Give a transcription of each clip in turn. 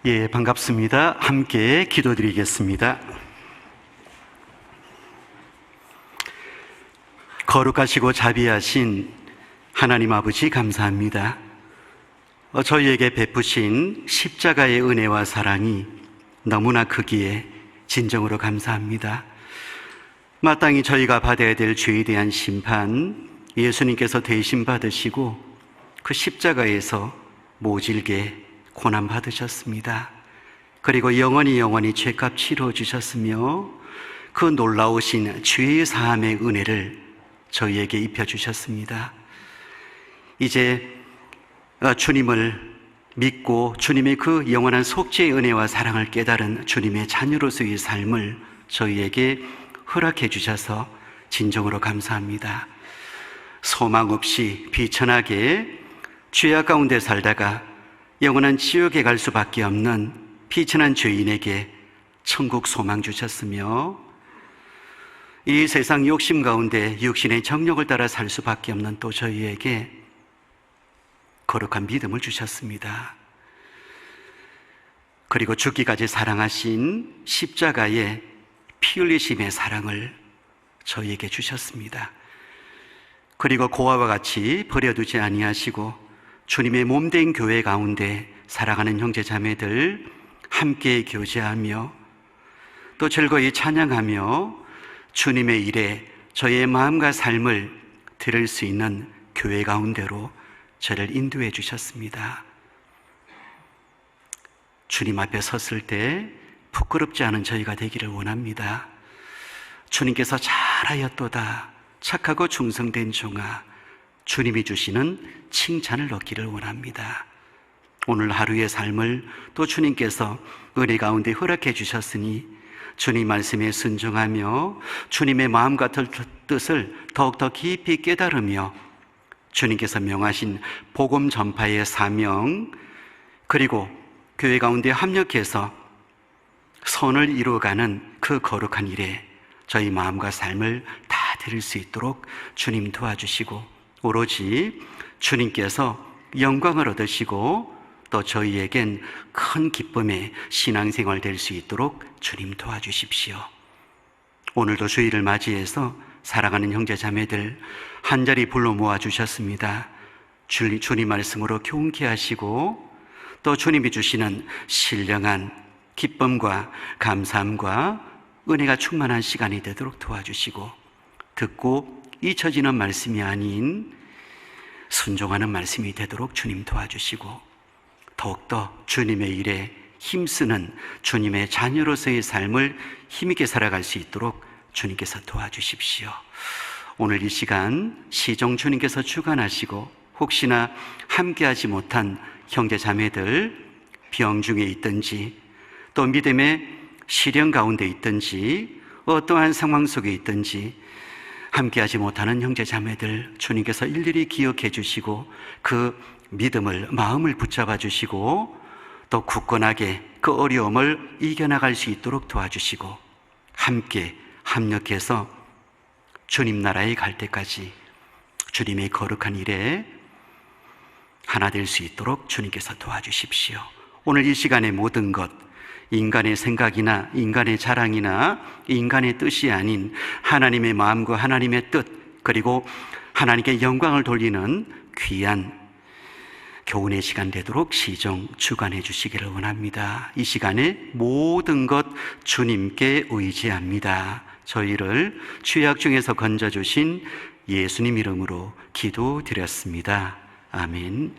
예, 반갑습니다. 함께 기도드리겠습니다. 거룩하시고 자비하신 하나님 아버지 감사합니다. 저희에게 베푸신 십자가의 은혜와 사랑이 너무나 크기에 진정으로 감사합니다. 마땅히 저희가 받아야 될 죄에 대한 심판, 예수님께서 대신 받으시고 그 십자가에서 모질게 고난 받으셨습니다. 그리고 영원히 죄값 치러 주셨으며 그 놀라우신 죄의 사함의 은혜를 저희에게 입혀주셨습니다. 이제 주님을 믿고 주님의 그 영원한 속죄의 은혜와 사랑을 깨달은 주님의 자녀로서의 삶을 저희에게 허락해 주셔서 진정으로 감사합니다. 소망 없이 비천하게 죄악 가운데 살다가 영원한 지옥에 갈 수밖에 없는 비천한 죄인에게 천국 소망 주셨으며 이 세상 욕심 가운데 육신의 정욕을 따라 살 수밖에 없는 또 저희에게 거룩한 믿음을 주셨습니다. 그리고 죽기까지 사랑하신 십자가의 피 흘리심의 사랑을 저희에게 주셨습니다. 그리고 고아와 같이 버려두지 아니하시고 주님의 몸된 교회 가운데 살아가는 형제 자매들 함께 교제하며 또 즐거이 찬양하며 주님의 일에 저의 마음과 삶을 드릴 수 있는 교회 가운데로 저를 인도해 주셨습니다. 주님 앞에 섰을 때 부끄럽지 않은 저희가 되기를 원합니다. 주님께서 잘하였도다 착하고 충성된 종아, 주님이 주시는 칭찬을 얻기를 원합니다. 오늘 하루의 삶을 또 주님께서 은혜 가운데 허락해 주셨으니 주님 말씀에 순종하며 주님의 마음과 뜻을 더욱더 깊이 깨달으며 주님께서 명하신 복음 전파의 사명, 그리고 교회 가운데 합력해서 선을 이루어가는 그 거룩한 일에 저희 마음과 삶을 다 드릴 수 있도록 주님 도와주시고 오로지 주님께서 영광을 얻으시고 또 저희에겐 큰 기쁨의 신앙생활 될 수 있도록 주님 도와주십시오. 오늘도 주일을 맞이해서 사랑하는 형제 자매들 한자리 불러 모아 주셨습니다. 주님 말씀으로 교훈케 하시고 또 주님이 주시는 신령한 기쁨과 감사함과 은혜가 충만한 시간이 되도록 도와주시고 듣고 잊혀지는 말씀이 아닌 순종하는 말씀이 되도록 주님 도와주시고 더욱더 주님의 일에 힘쓰는 주님의 자녀로서의 삶을 힘있게 살아갈 수 있도록 주님께서 도와주십시오. 오늘 이 시간 시종 주님께서 주관하시고 혹시나 함께하지 못한 형제 자매들 병 중에 있든지 또 믿음의 시련 가운데 있든지 어떠한 상황 속에 있든지 함께하지 못하는 형제 자매들 주님께서 일일이 기억해 주시고 그 믿음을 마음을 붙잡아 주시고 또 굳건하게 그 어려움을 이겨나갈 수 있도록 도와주시고 함께 합력해서 주님 나라에 갈 때까지 주님의 거룩한 일에 하나 될 수 있도록 주님께서 도와주십시오. 오늘 이 시간의 모든 것, 인간의 생각이나 인간의 자랑이나 인간의 뜻이 아닌 하나님의 마음과 하나님의 뜻, 그리고 하나님께 영광을 돌리는 귀한 교훈의 시간 되도록 시종 주관해 주시기를 원합니다. 이 시간에 모든 것 주님께 의지합니다. 저희를 죄악 중에서 건져주신 예수님 이름으로 기도드렸습니다. 아멘.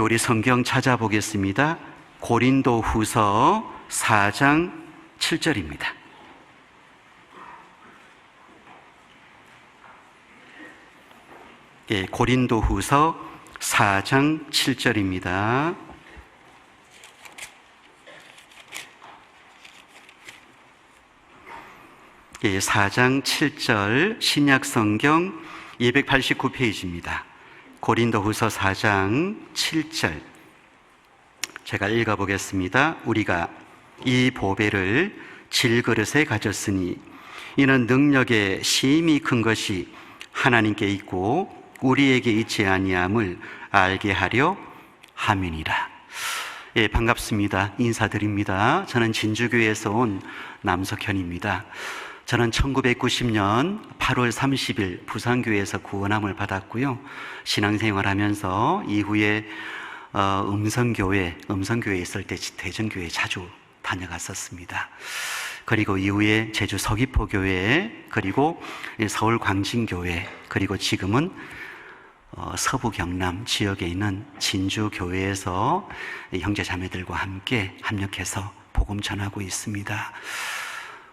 우리 성경 찾아보겠습니다. 고린도 후서 4장 7절입니다. 고린도 후서 4장 7절입니다. 예, 4장 7절 신약성경 289페이지입니다. 고린도후서 4장 7절 제가 읽어보겠습니다. 우리가 이 보배를 질그릇에 가졌으니 이는 능력의 심히 큰 것이 하나님께 있고 우리에게 있지 아니함을 알게 하려 함이니라. 예, 반갑습니다. 인사드립니다. 저는 진주교회에서 온 남석현입니다. 저는 1990년 8월 30일 부산교회에서 구원함을 받았고요. 신앙생활하면서 이후에 음성교회에 있을 때 대전교회 자주 다녀갔었습니다. 그리고 이후에 제주 서귀포교회, 그리고 서울 광진교회, 그리고 지금은 서부 경남 지역에 있는 진주교회에서 형제 자매들과 함께 합력해서 복음 전하고 있습니다.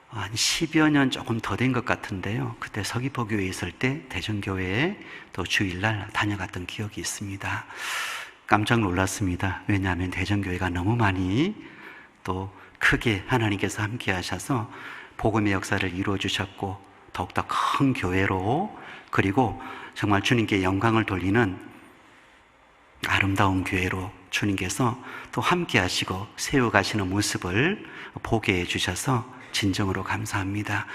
한 10여 년 조금 더 된 것 같은데요. 그때 서귀포교회에 있을 때 대전교회에 또 주일날 다녀갔던 기억이 있습니다. 깜짝 놀랐습니다. 왜냐하면 대전교회가 너무 많이 또 크게 하나님께서 함께 하셔서 복음의 역사를 이루어 주셨고, 더욱더 큰 교회로, 그리고 정말 주님께 영광을 돌리는 아름다운 교회로 주님께서 또 함께 하시고 세워가시는 모습을 보게 해주셔서 진정으로 감사합니다.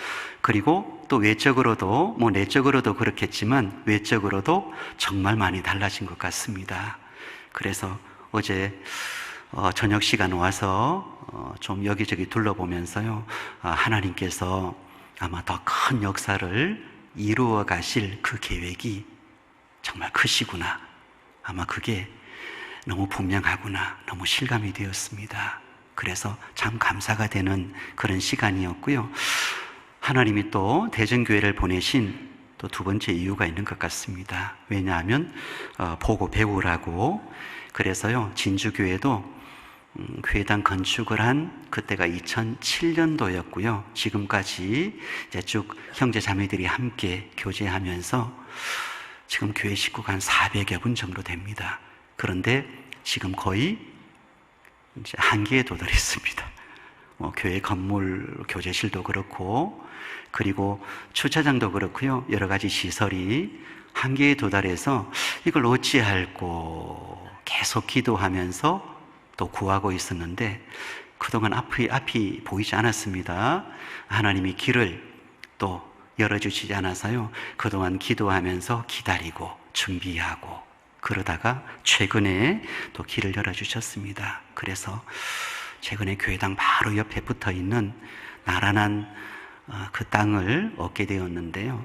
그리고 또 외적으로도, 내적으로도 그렇겠지만 외적으로도 정말 많이 달라진 것 같습니다. 그래서 어제 저녁 시간 와서 좀 여기저기 둘러보면서요, 하나님께서 아마 더 큰 역사를 이루어 가실 그 계획이 정말 크시구나, 아마 그게 너무 분명하구나, 너무 실감이 되었습니다. 그래서 참 감사가 되는 그런 시간이었고요. 하나님이 또 대전교회를 보내신 또 두 번째 이유가 있는 것 같습니다. 왜냐하면 보고 배우라고. 그래서요, 진주교회도 교회당 건축을 한 그때가 2007년도였고요. 지금까지 이제 쭉 형제 자매들이 함께 교제하면서 지금 교회 식구가 한 400여 분 정도 됩니다. 그런데 지금 거의 이제 한계에 도달했습니다. 교회 건물, 교제실도 그렇고, 그리고 주차장도 그렇고요. 여러 가지 시설이 한계에 도달해서 이걸 어찌할꼬 계속 기도하면서 또 구하고 있었는데, 그동안 앞이 보이지 않았습니다. 하나님이 길을 또 열어주시지 않아서요, 그동안 기도하면서 기다리고 준비하고 그러다가 최근에 또 길을 열어주셨습니다. 그래서 최근에 교회당 바로 옆에 붙어 있는 나란한 그 땅을 얻게 되었는데요,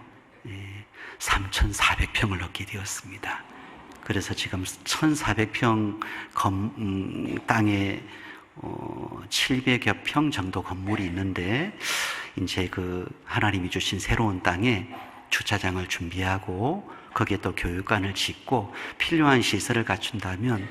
3,400평을 얻게 되었습니다. 그래서 지금 1,400평 땅에 700여 평 정도 건물이 있는데, 이제 그 하나님이 주신 새로운 땅에 주차장을 준비하고 거기에 또 교육관을 짓고 필요한 시설을 갖춘다면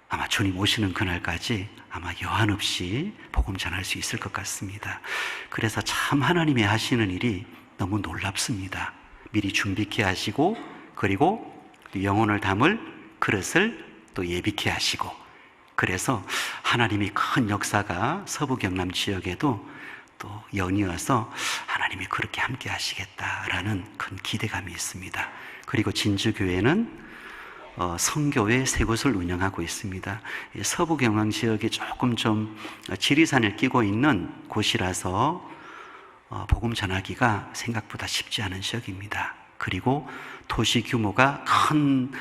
아마 주님 오시는 그날까지 아마 여한 없이 복음 전할 수 있을 것 같습니다. 그래서 참 하나님이 하시는 일이 너무 놀랍습니다. 미리 준비케 하시고, 그리고 영혼을 담을 그릇을 또 예비케 하시고, 그래서 하나님이 큰 역사가 서부 경남 지역에도 또 연이어서 하나님이 그렇게 함께 하시겠다라는 큰 기대감이 있습니다. 그리고 진주교회는 성교회 세 곳을 운영하고 있습니다. 서부 경남 지역에 조금 좀 지리산을 끼고 있는 곳이라서 복음 전하기가 생각보다 쉽지 않은 지역입니다. 그리고 도시 규모가 큰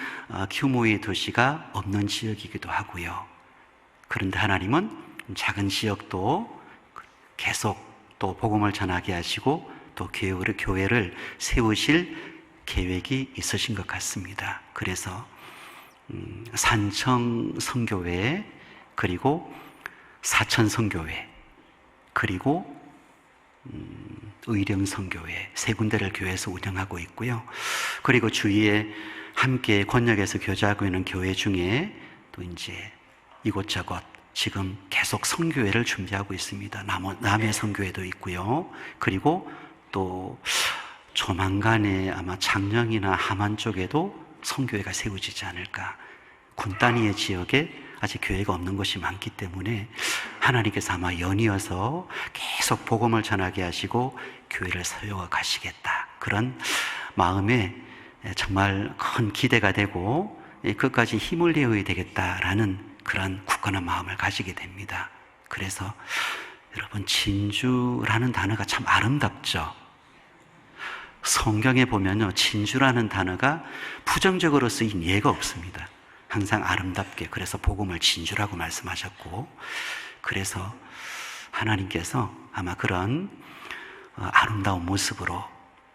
규모의 도시가 없는 지역이기도 하고요. 그런데 하나님은 작은 지역도 계속 또 복음을 전하게 하시고 또 교회를 세우실 계획이 있으신 것 같습니다. 그래서 산청 성교회, 그리고 사천 성교회, 그리고 의령 성교회 세 군데를 교회에서 운영하고 있고요. 그리고 주위에 함께 권역에서 교제하고 있는 교회 중에 또 이제 이곳저곳 지금 계속 성교회를 준비하고 있습니다. 남해 성교회도 있고요. 그리고 또 조만간에 아마 창녕이나 함안 쪽에도 성교회가 세워지지 않을까. 군 단위의 지역에 아직 교회가 없는 곳이 많기 때문에 하나님께서 아마 연이어서 계속 복음을 전하게 하시고 교회를 세워 가시겠다, 그런 마음에 정말 큰 기대가 되고 끝까지 힘을 내어야 되겠다라는 그런 굳건한 마음을 가지게 됩니다. 그래서 여러분, 진주라는 단어가 참 아름답죠. 성경에 보면요, 진주라는 단어가 부정적으로 쓰인 예가 없습니다. 항상 아름답게, 그래서 복음을 진주라고 말씀하셨고, 그래서 하나님께서 아마 그런 아름다운 모습으로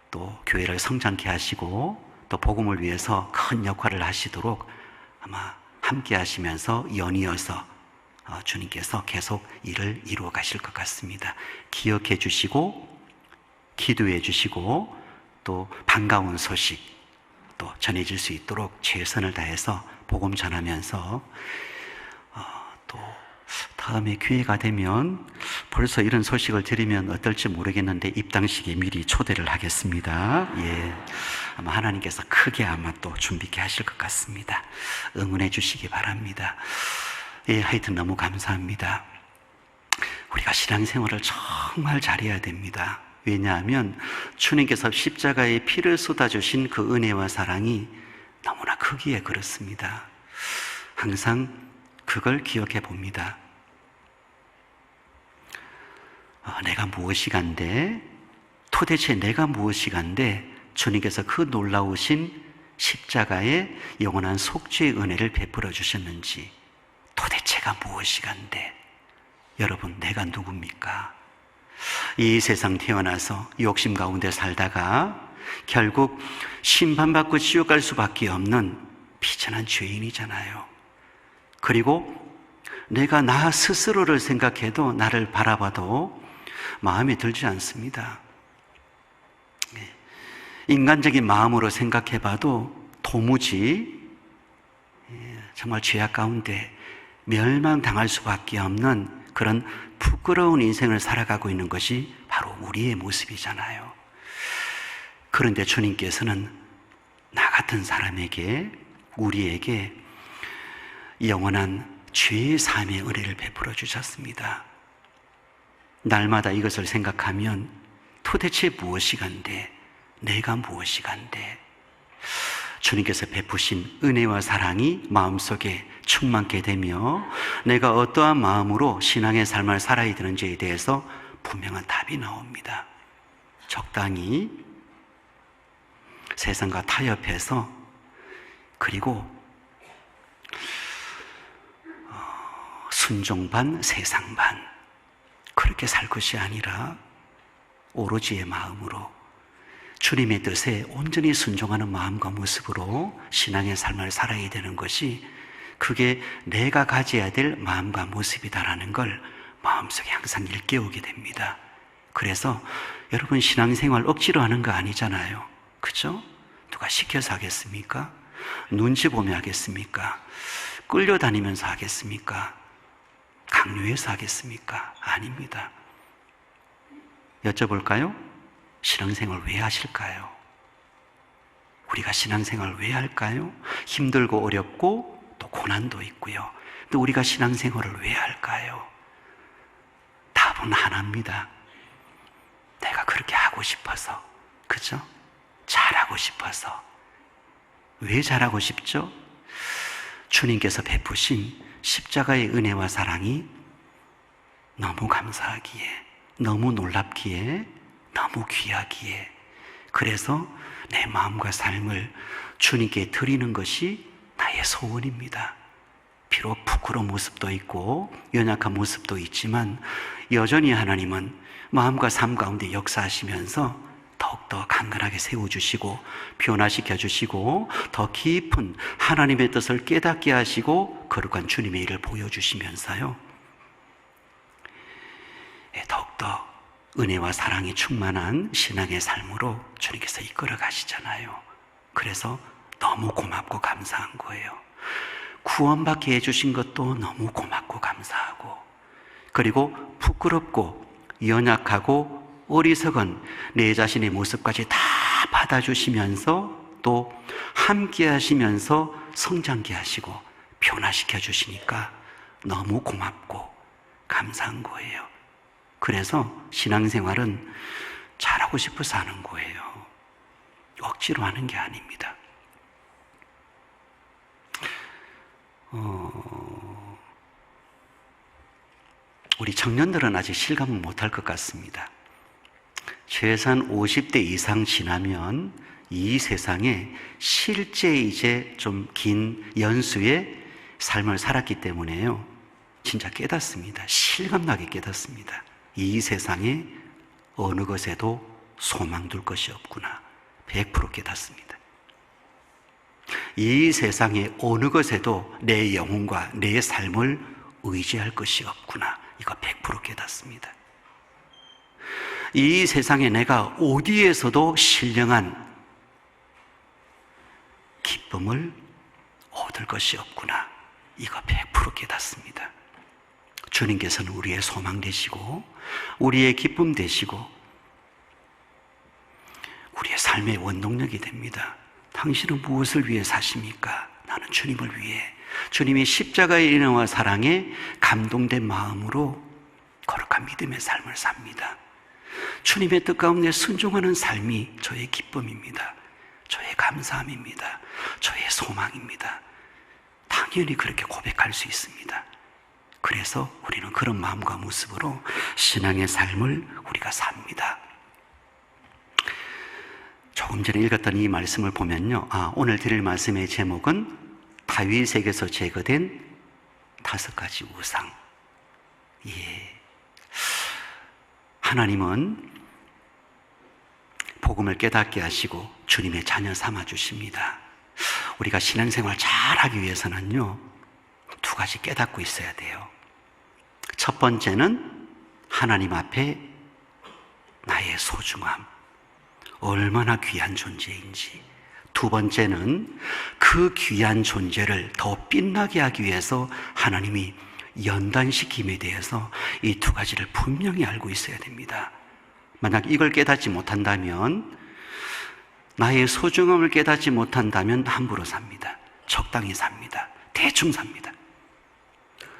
또 교회를 성장케 하시고 또 복음을 위해서 큰 역할을 하시도록 아마 함께 하시면서 연이어서 주님께서 계속 일을 이루어 가실 것 같습니다. 기억해 주시고 기도해 주시고 또 반가운 소식 또 전해질 수 있도록 최선을 다해서 복음 전하면서 또 다음에 기회가 되면, 벌써 이런 소식을 들으면 어떨지 모르겠는데 입당식에 미리 초대를 하겠습니다. 예, 아마 하나님께서 크게 아마 또 준비케 하실 것 같습니다. 응원해 주시기 바랍니다. 예, 하여튼 너무 감사합니다. 우리가 신앙생활을 정말 잘해야 됩니다. 왜냐하면 주님께서 십자가에 피를 쏟아주신 그 은혜와 사랑이 너무나 크기에 그렇습니다. 항상 그걸 기억해 봅니다. 내가 무엇이간데, 도대체 내가 무엇이간데 주님께서 그 놀라우신 십자가의 영원한 속죄의 은혜를 베풀어 주셨는지, 도대체가 무엇이간데, 여러분 내가 누굽니까? 이 세상 태어나서 욕심 가운데 살다가 결국 심판받고 지옥 갈 수밖에 없는 비천한 죄인이잖아요. 그리고 내가 나 스스로를 생각해도, 나를 바라봐도 마음에 들지 않습니다. 인간적인 마음으로 생각해봐도 도무지 정말 죄악 가운데 멸망당할 수밖에 없는 그런 부끄러운 인생을 살아가고 있는 것이 바로 우리의 모습이잖아요. 그런데 주님께서는 나 같은 사람에게, 우리에게 영원한 죄의 삶의 은혜를 베풀어 주셨습니다. 날마다 이것을 생각하면 도대체 무엇이간데, 내가 무엇이간데, 주님께서 베푸신 은혜와 사랑이 마음속에 충만케 되며 내가 어떠한 마음으로 신앙의 삶을 살아야 되는지에 대해서 분명한 답이 나옵니다. 적당히 세상과 타협해서, 그리고 순종 반 세상 반 그렇게 살 것이 아니라 오로지의 마음으로 주님의 뜻에 온전히 순종하는 마음과 모습으로 신앙의 삶을 살아야 되는 것이, 그게 내가 가져야 될 마음과 모습이다라는 걸 마음속에 항상 일깨우게 됩니다. 그래서 여러분, 신앙생활 억지로 하는 거 아니잖아요. 그죠? 누가 시켜서 하겠습니까? 눈치 보며 하겠습니까? 끌려다니면서 하겠습니까? 강요해서 하겠습니까? 아닙니다. 여쭤볼까요? 신앙생활 왜 하실까요? 우리가 신앙생활 왜 할까요? 힘들고 어렵고 또 고난도 있고요. 또 우리가 신앙생활을 왜 할까요? 답은 하나입니다. 내가 그렇게 하고 싶어서. 그죠? 잘하고 싶어서. 왜 잘하고 싶죠? 주님께서 베푸신 십자가의 은혜와 사랑이 너무 감사하기에, 너무 놀랍기에, 너무 귀하기에, 그래서 내 마음과 삶을 주님께 드리는 것이 나의 소원입니다. 비록 부끄러운 모습도 있고 연약한 모습도 있지만 여전히 하나님은 마음과 삶 가운데 역사하시면서 더욱더 강건하게 세워주시고 변화시켜 주시고 더 깊은 하나님의 뜻을 깨닫게 하시고 거룩한 주님의 일을 보여주시면서요, 더욱더 은혜와 사랑이 충만한 신앙의 삶으로 주님께서 이끌어 가시잖아요. 그래서 너무 고맙고 감사한 거예요. 구원받게 해주신 것도 너무 고맙고 감사하고, 그리고 부끄럽고 연약하고 어리석은 내 자신의 모습까지 다 받아주시면서 또 함께 하시면서 성장케 하시고 변화시켜 주시니까 너무 고맙고 감사한 거예요. 그래서 신앙생활은 잘하고 싶어서 하는 거예요. 억지로 하는 게 아닙니다. 우리 청년들은 아직 실감을 못할 것 같습니다. 최소한 50대 이상 지나면 이 세상에 실제 이제 좀 긴 연수의 삶을 살았기 때문에요, 진짜 깨닫습니다. 실감나게 깨닫습니다. 이 세상에 어느 것에도 소망 둘 것이 없구나. 100% 깨닫습니다. 이 세상에 어느 것에도 내 영혼과 내 삶을 의지할 것이 없구나. 이거 100% 깨닫습니다. 이 세상에 내가 어디에서도 신령한 기쁨을 얻을 것이 없구나. 이거 100% 깨닫습니다. 주님께서는 우리의 소망 되시고 우리의 기쁨 되시고 우리의 삶의 원동력이 됩니다. 당신은 무엇을 위해 사십니까? 나는 주님을 위해, 주님이 십자가의 은혜와 사랑에 감동된 마음으로 거룩한 믿음의 삶을 삽니다. 주님의 뜻 가운데 순종하는 삶이 저의 기쁨입니다. 저의 감사함입니다. 저의 소망입니다. 당연히 그렇게 고백할 수 있습니다. 그래서 우리는 그런 마음과 모습으로 신앙의 삶을 우리가 삽니다. 조금 전에 읽었던 이 말씀을 보면요, 오늘 드릴 말씀의 제목은 다윗에게서 제거된 5가지 우상. 예. 하나님은 복음을 깨닫게 하시고 주님의 자녀 삼아 주십니다. 우리가 신앙생활 잘하기 위해서는요, 2가지 깨닫고 있어야 돼요. 첫 번째는 하나님 앞에 나의 소중함, 얼마나 귀한 존재인지. 2번째는 그 귀한 존재를 더 빛나게 하기 위해서 하나님이 연단시킴에 대해서 이 2가지를 분명히 알고 있어야 됩니다. 만약 이걸 깨닫지 못한다면, 나의 소중함을 깨닫지 못한다면 함부로 삽니다. 적당히 삽니다. 대충 삽니다.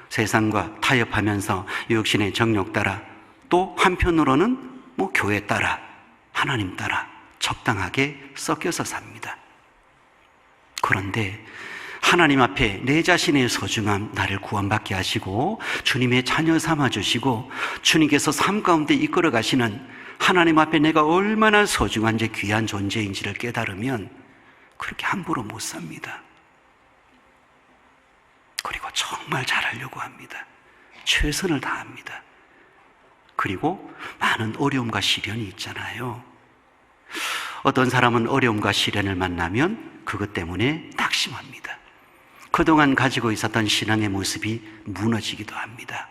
세상과 타협하면서 육신의 정욕 따라, 또 한편으로는 교회 따라, 하나님 따라 적당하게 섞여서 삽니다. 그런데 하나님 앞에 내 자신의 소중함, 나를 구원받게 하시고 주님의 자녀 삼아주시고 주님께서 삶 가운데 이끌어 가시는 하나님 앞에 내가 얼마나 소중한지 귀한 존재인지를 깨달으면 그렇게 함부로 못 삽니다. 그리고 정말 잘하려고 합니다. 최선을 다합니다. 그리고 많은 어려움과 시련이 있잖아요. 어떤 사람은 어려움과 시련을 만나면 그것 때문에 낙심합니다. 그동안 가지고 있었던 신앙의 모습이 무너지기도 합니다.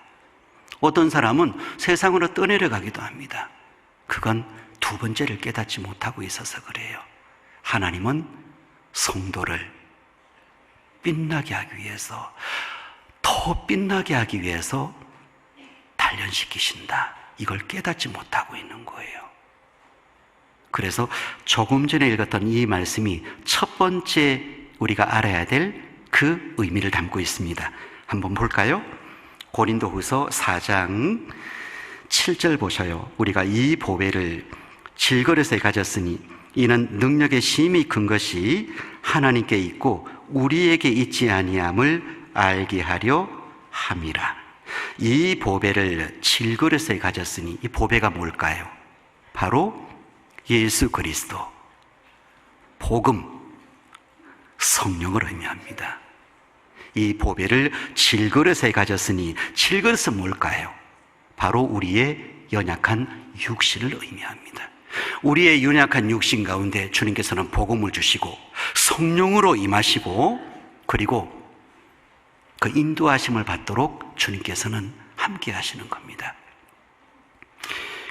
어떤 사람은 세상으로 떠내려가기도 합니다. 그건 2번째를 깨닫지 못하고 있어서 그래요. 하나님은 성도를 빛나게 하기 위해서, 더 빛나게 하기 위해서 단련시키신다. 이걸 깨닫지 못하고 있는 거예요. 그래서 조금 전에 읽었던 이 말씀이 첫 번째 우리가 알아야 될 그 의미를 담고 있습니다. 한번 볼까요? 고린도후서 4장 7절 보셔요. 우리가 이 보배를 질그릇에 가졌으니 이는 능력의 심히 큰 것이 하나님께 있고 우리에게 있지 아니함을 알게 하려 함이라. 이 보배를 질그릇에 가졌으니, 이 보배가 뭘까요? 바로 예수 그리스도, 복음, 성령을 의미합니다. 이 보배를 질그릇에 가졌으니, 질그릇은 뭘까요? 바로 우리의 연약한 육신을 의미합니다. 우리의 연약한 육신 가운데 주님께서는 복음을 주시고 성령으로 임하시고, 그리고 그 인도하심을 받도록 주님께서는 함께 하시는 겁니다.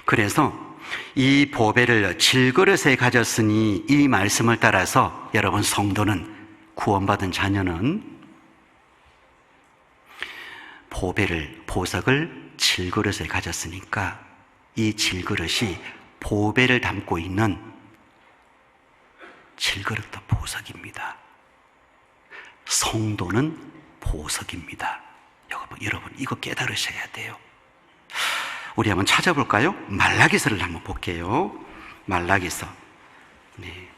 그래서 이 보배를 질그릇에 가졌으니, 이 말씀을 따라서 여러분 성도는, 구원받은 자녀는 보석을 질그릇에 가졌으니까 이 질그릇이 보배를 담고 있는 질그릇도 보석입니다. 성도는 보석입니다. 여러분 이거 깨달으셔야 돼요. 우리 한번 찾아볼까요? 말라기서를 한번 볼게요. 말라기서. 네.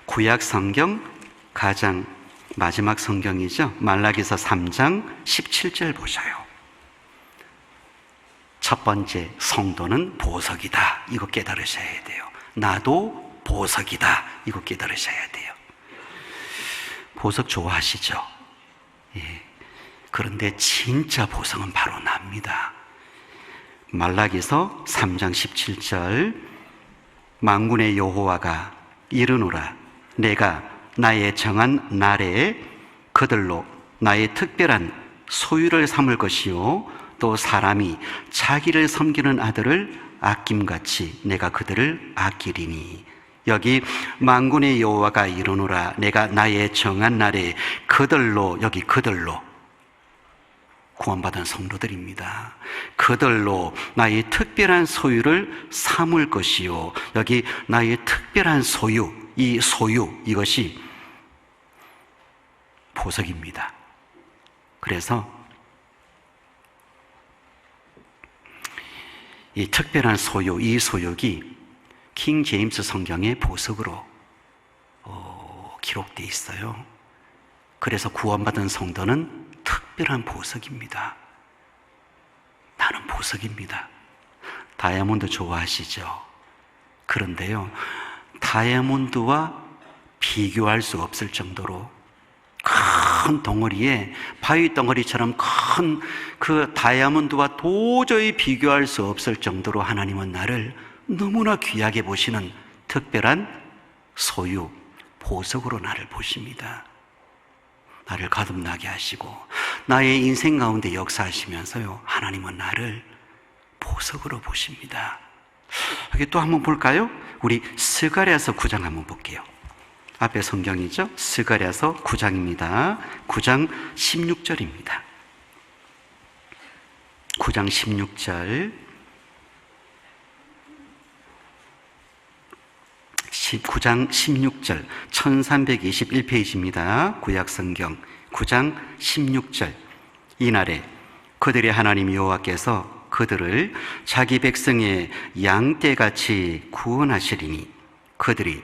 구약 성경 가장 마지막 성경이죠. 말라기서 3장 17절 보셔요. 첫 번째, 성도는 보석이다. 이거 깨달으셔야 돼요. 나도 보석이다. 이거 깨달으셔야 돼요. 보석 좋아하시죠? 예. 그런데 진짜 보석은 바로 납니다. 말라기서 3장 17절, 만군의 여호와가 이르노라. 내가 나의 정한 날에 그들로 나의 특별한 소유를 삼을 것이요, 또 사람이 자기를 섬기는 아들을 아낌같이 내가 그들을 아끼리니. 여기 만군의 여호와가 이르노라. 내가 나의 정한 날에 그들로, 여기 그들로 구원받은 성도들입니다. 그들로 나의 특별한 소유를 삼을 것이요. 여기 나의 특별한 소유, 이 소유, 이것이 보석입니다. 그래서 이 특별한 소유, 이 소유기 킹 제임스 성경의 보석으로 기록되어 있어요. 그래서 구원받은 성도는 특별한 보석입니다. 나는 보석입니다. 다이아몬드 좋아하시죠? 그런데요, 다이아몬드와 비교할 수 없을 정도로 큰 덩어리에, 바위 덩어리처럼 큰 그 다이아몬드와 도저히 비교할 수 없을 정도로 하나님은 나를 너무나 귀하게 보시는 특별한 소유, 보석으로 나를 보십니다. 나를 거듭나게 하시고 나의 인생 가운데 역사하시면서요, 하나님은 나를 보석으로 보십니다. 여기 또 한번 볼까요? 우리 스가랴서 9장 한번 볼게요. 앞에 성경이죠? 스가랴서 9장입니다. 9장 16절입니다. 9장 16절, 9장 16절, 1321페이지입니다. 구약성경 9장 16절. 이날에 그들의 하나님 여호와께서 그들을 자기 백성의 양떼같이 구원하시리니 그들이,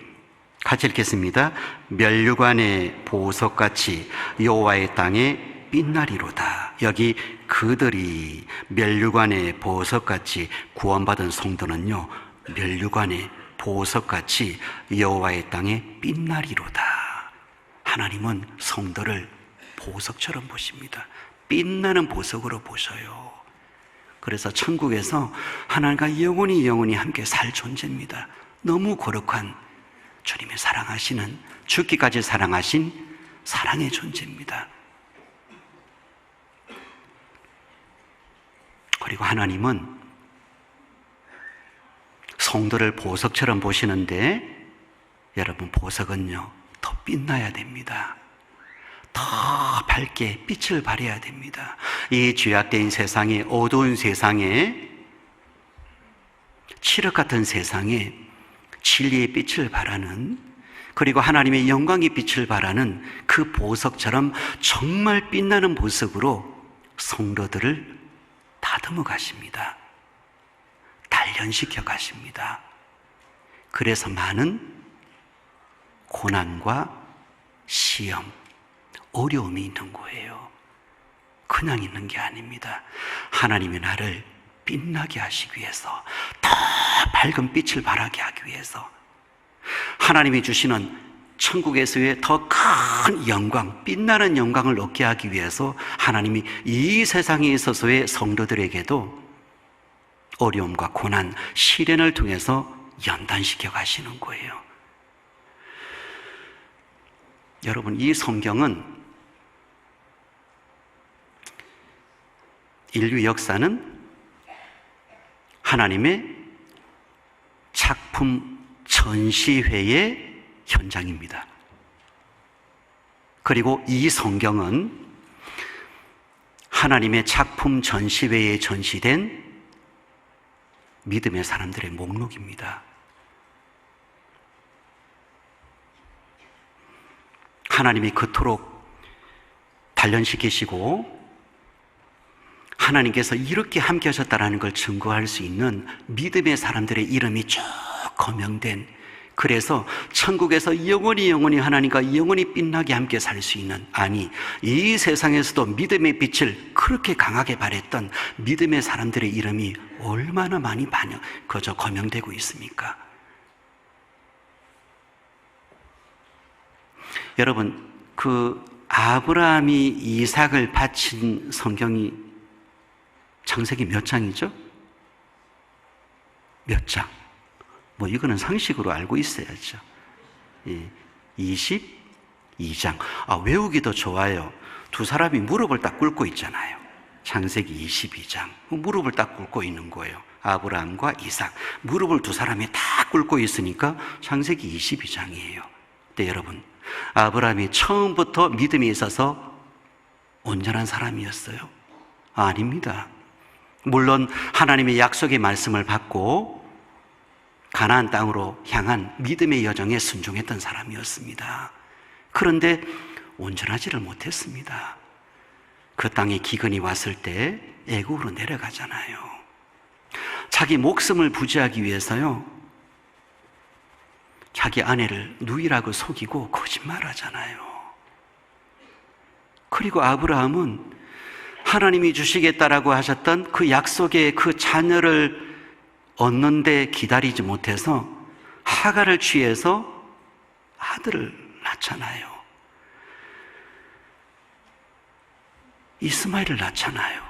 같이 읽겠습니다. 면류관의 보석같이 여호와의 땅에 빛나리로다. 여기 그들이, 면류관의 보석같이, 구원받은 성도는요, 면류관의 보석같이 여호와의 땅에 빛나리로다. 하나님은 성도를 보석처럼 보십니다. 빛나는 보석으로 보셔요. 그래서 천국에서 하나님과 영원히 함께 살 존재입니다. 너무 거룩한 주님의 사랑하시는, 죽기까지 사랑하신 사랑의 존재입니다. 그리고 하나님은 성도를 보석처럼 보시는데, 여러분, 보석은요 더 빛나야 됩니다. 더 밝게 빛을 발해야 됩니다. 이 죄악된 세상에, 어두운 세상에, 칠흑 같은 세상에 진리의 빛을 발하는, 그리고 하나님의 영광의 빛을 발하는 그 보석처럼 정말 빛나는 보석으로 성도들을 다듬어 가십니다. 단련시켜 가십니다. 그래서 많은 고난과 시험, 어려움이 있는 거예요. 그냥 있는 게 아닙니다. 하나님이 나를 빛나게 하시기 위해서, 더 밝은 빛을 발하게 하기 위해서, 하나님이 주시는 천국에서의 더 큰 영광, 빛나는 영광을 얻게 하기 위해서 하나님이 이 세상에 있어서의 성도들에게도 어려움과 고난, 시련을 통해서 연단시켜 가시는 거예요. 여러분, 이 성경은, 인류 역사는 하나님의 작품 전시회의 현장입니다. 그리고 이 성경은 하나님의 작품 전시회에 전시된 믿음의 사람들의 목록입니다. 하나님이 그토록 단련시키시고 하나님께서 이렇게 함께 하셨다는 걸 증거할 수 있는 믿음의 사람들의 이름이 쭉 거명된 그래서 천국에서 영원히 하나님과 영원히 빛나게 함께 살 수 있는, 아니 이 세상에서도 믿음의 빛을 그렇게 강하게 발했던 믿음의 사람들의 이름이 얼마나 많이 거명되고 있습니까? 여러분, 그 아브라함이 이삭을 바친 성경이 창세기 몇 장이죠? 몇 장? 이거는 상식으로 알고 있어야죠. 22장. 외우기도 좋아요. 두 사람이 무릎을 딱 꿇고 있잖아요. 창세기 22장. 무릎을 딱 꿇고 있는 거예요. 아브라함과 이삭. 무릎을 두 사람이 딱 꿇고 있으니까 창세기 22장이에요. 네, 여러분. 아브라함이 처음부터 믿음에 있어서 온전한 사람이었어요? 아닙니다. 물론 하나님의 약속의 말씀을 받고 가나안 땅으로 향한 믿음의 여정에 순종했던 사람이었습니다. 그런데 온전하지를 못했습니다. 그 땅에 기근이 왔을 때 애굽으로 내려가잖아요. 자기 목숨을 부지하기 위해서요, 자기 아내를 누이라고 속이고 거짓말하잖아요. 그리고 아브라함은 하나님이 주시겠다라고 하셨던 그 약속의 그 자녀를 얻는데 기다리지 못해서 하갈을 취해서 아들을 낳잖아요. 이스마엘을 낳잖아요.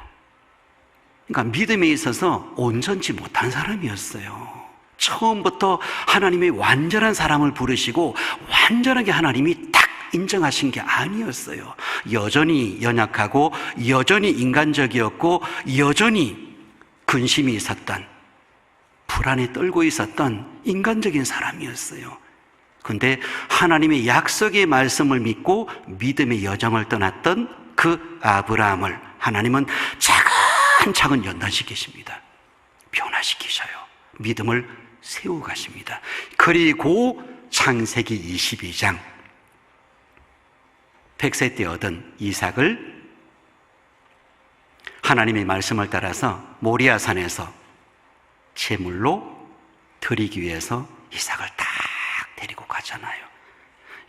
그러니까 믿음에 있어서 온전치 못한 사람이었어요. 처음부터 하나님의 완전한 사람을 부르시고 완전하게 하나님이 딱 인정하신 게 아니었어요. 여전히 연약하고 여전히 인간적이었고 여전히 근심이 있었던, 불안에 떨고 있었던 인간적인 사람이었어요. 그런데 하나님의 약속의 말씀을 믿고 믿음의 여정을 떠났던 그 아브라함을 하나님은 차근차근 연단시키십니다. 변화시키셔요. 믿음을 세우고 가십니다. 그리고 창세기 22장, 100세 때 얻은 이삭을 하나님의 말씀을 따라서 모리아산에서 제물로 드리기 위해서 이삭을 딱 데리고 가잖아요.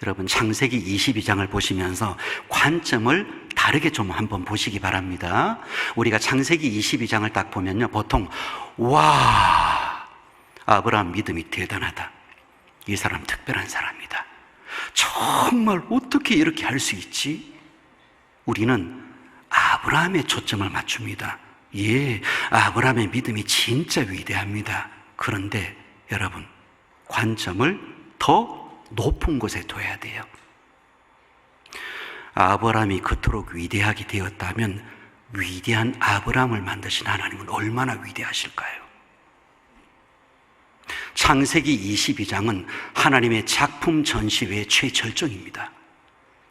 여러분, 창세기 22장을 보시면서 관점을 다르게 좀 한번 보시기 바랍니다. 우리가 창세기 22장을 딱 보면요, 보통 와, 아브라함 믿음이 대단하다, 이 사람 특별한 사람이다, 정말 어떻게 이렇게 할 수 있지? 우리는 아브라함에 초점을 맞춥니다. 예, 아브라함의 믿음이 진짜 위대합니다. 그런데 여러분, 관점을 더 높은 곳에 둬야 돼요. 아브라함이 그토록 위대하게 되었다면 위대한 아브라함을 만드신 하나님은 얼마나 위대하실까요? 창세기 22장은 하나님의 작품 전시회의 최절정입니다.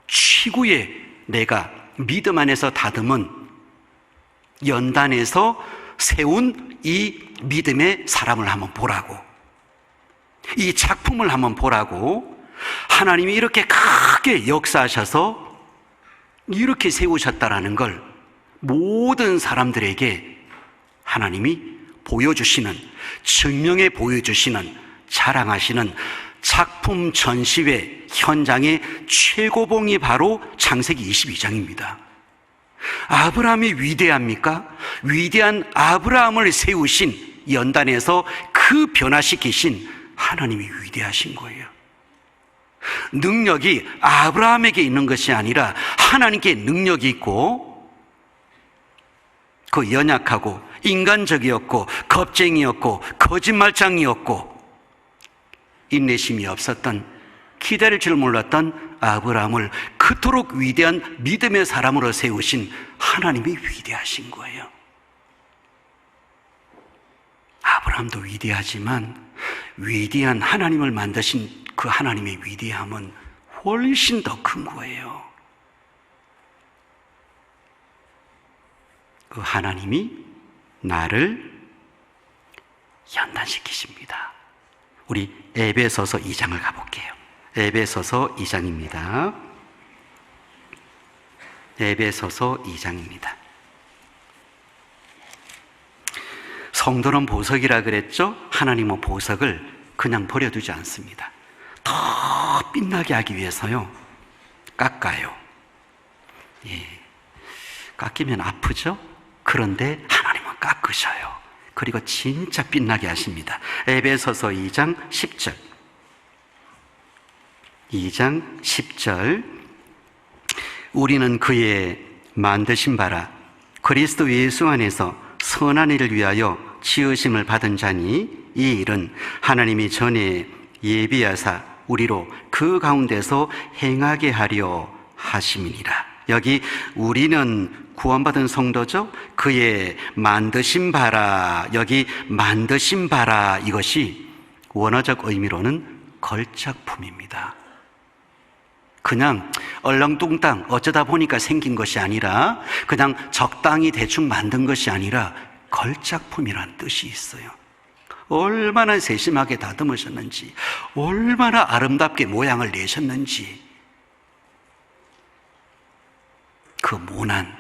최고의 내가 믿음 안에서 다듬은, 연단에서 세운 이 믿음의 사람을 한번 보라고, 이 작품을 한번 보라고, 하나님이 이렇게 크게 역사하셔서 이렇게 세우셨다라는 걸 모든 사람들에게 하나님이 보여주시는, 증명해 보여주시는, 자랑하시는 작품 전시회 현장의 최고봉이 바로 창세기 22장입니다. 아브라함이 위대합니까? 위대한 아브라함을 세우신, 연단에서 그 변화시키신 하나님이 위대하신 거예요. 능력이 아브라함에게 있는 것이 아니라 하나님께 능력이 있고, 그 연약하고 인간적이었고 겁쟁이였고 거짓말장이었고 인내심이 없었던, 기다릴 줄 몰랐던 아브라함을 그토록 위대한 믿음의 사람으로 세우신 하나님이 위대하신 거예요. 아브라함도 위대하지만 위대한 하나님을 만드신 그 하나님의 위대함은 훨씬 더 큰 거예요. 그 하나님이 나를 연단시키십니다. 우리 에베소서 2장을 가볼게요. 에베소서 2장입니다. 에베소서 2장입니다. 성도는 보석이라 그랬죠? 하나님은 보석을 그냥 버려두지 않습니다. 더 빛나게 하기 위해서요, 깎아요. 예. 깎이면 아프죠? 그런데 하나님은 깎으셔요. 그리고 진짜 빛나게 하십니다. 에베소서 2장 10절. 2장 10절. 우리는 그의 만드신 바라 그리스도 예수 안에서 선한 일을 위하여 지으심을 받은 자니, 이 일은 하나님이 전에 예비하사 우리로 그 가운데서 행하게 하려 하심이니라. 여기 우리는 구원받은 성도죠. 그의 만드신 바라, 여기 만드신 바라, 이것이 원어적 의미로는 걸작품입니다. 그냥 얼렁뚱땅 어쩌다 보니까 생긴 것이 아니라, 그냥 적당히 대충 만든 것이 아니라 걸작품이란 뜻이 있어요. 얼마나 세심하게 다듬으셨는지, 얼마나 아름답게 모양을 내셨는지, 그 모난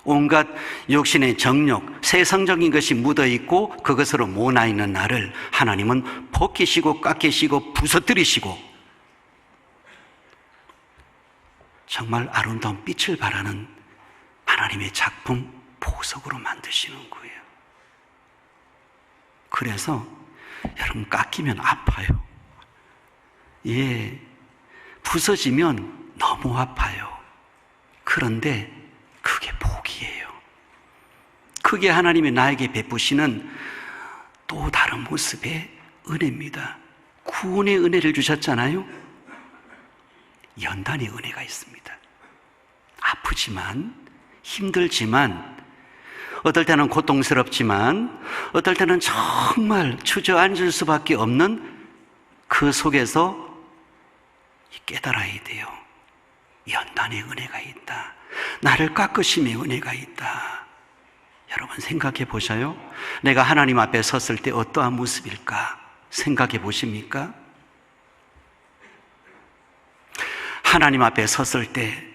온갖 욕심의 정욕, 세상적인 것이 묻어있고 그것으로 모나있는 나를 하나님은 벗기시고 깎이시고 부서뜨리시고 정말 아름다운 빛을 발하는 하나님의 작품 보석으로 만드시는 거예요. 그래서 여러분, 깎이면 아파요. 예, 부서지면 너무 아파요. 그런데 그게 복이에요. 그게 하나님이 나에게 베푸시는 또 다른 모습의 은혜입니다. 구원의 은혜를 주셨잖아요. 연단의 은혜가 있습니다. 아프지만, 힘들지만, 어떨 때는 고통스럽지만, 어떨 때는 정말 주저앉을 수밖에 없는 그 속에서 깨달아야 돼요. 연단의 은혜가 있다. 나를 깎으심의 은혜가 있다. 여러분, 생각해 보셔요. 내가 하나님 앞에 섰을 때 어떠한 모습일까 생각해 보십니까? 하나님 앞에 섰을 때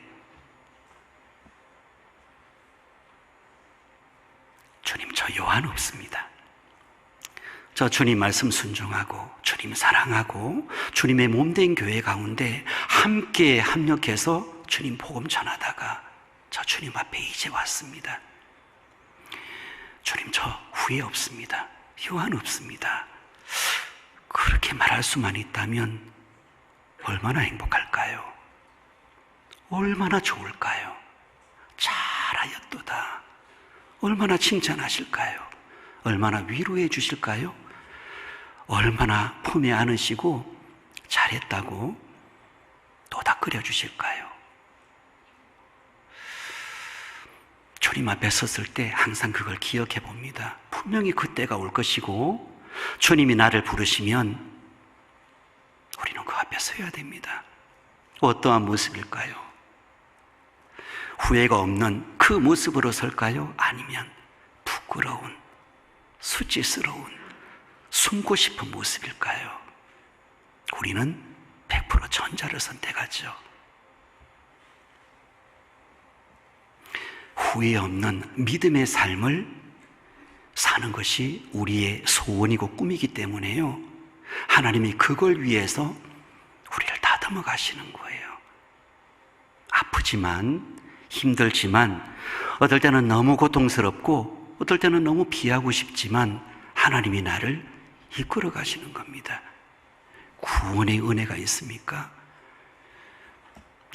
주님, 저 요한 없습니다. 저 주님 말씀 순종하고 주님 사랑하고 주님의 몸된 교회 가운데 함께 합력해서 주님 복음 전하다가 저 주님 앞에 이제 왔습니다. 주님, 저 후회 없습니다. 요한 없습니다. 그렇게 말할 수만 있다면 얼마나 행복할까요? 얼마나 좋을까요? 잘하였도다. 얼마나 칭찬하실까요? 얼마나 위로해 주실까요? 얼마나 품에 안으시고 잘했다고 도닥거려 주실까요? 주님 앞에 섰을 때 항상 그걸 기억해 봅니다. 분명히 그때가 올 것이고 주님이 나를 부르시면 우리는 그 앞에 서야 됩니다. 어떠한 모습일까요? 후회가 없는 그 모습으로 설까요? 아니면 부끄러운, 수치스러운, 숨고 싶은 모습일까요? 우리는 100% 전자를 선택하죠. 후회 없는 믿음의 삶을 사는 것이 우리의 소원이고 꿈이기 때문에요, 하나님이 그걸 위해서 우리를 다듬어 가시는 거예요. 아프지만, 힘들지만, 어떨 때는 너무 고통스럽고 어떨 때는 너무 피하고 싶지만 하나님이 나를 이끌어 가시는 겁니다. 구원의 은혜가 있습니까?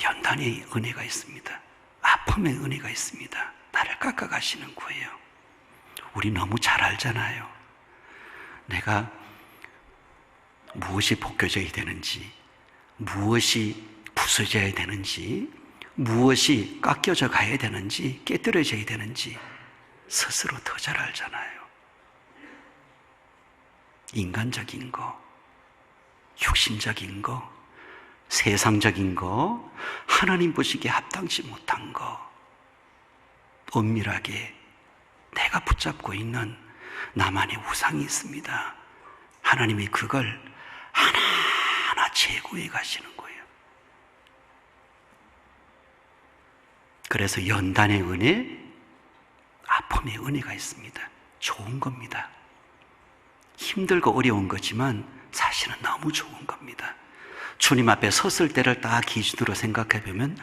연단의 은혜가 있습니다. 아픔의 은혜가 있습니다. 나를 깎아 가시는 거예요. 우리 너무 잘 알잖아요. 내가 무엇이 벗겨져야 되는지, 무엇이 부서져야 되는지, 무엇이 깎여져 가야 되는지, 깨뜨려져야 되는지 스스로 더 잘 알잖아요. 인간적인 거, 육신적인 거, 세상적인 거, 하나님 보시기에 합당치 못한 거, 은밀하게 내가 붙잡고 있는 나만의 우상이 있습니다. 하나님이 그걸 하나하나 제거해 가시는 거예요. 그래서 연단의 은혜, 아픔의 은혜가 있습니다. 좋은 겁니다. 힘들고 어려운 거지만 사실은 너무 좋은 겁니다. 주님 앞에 섰을 때를 딱 기준으로 생각해 보면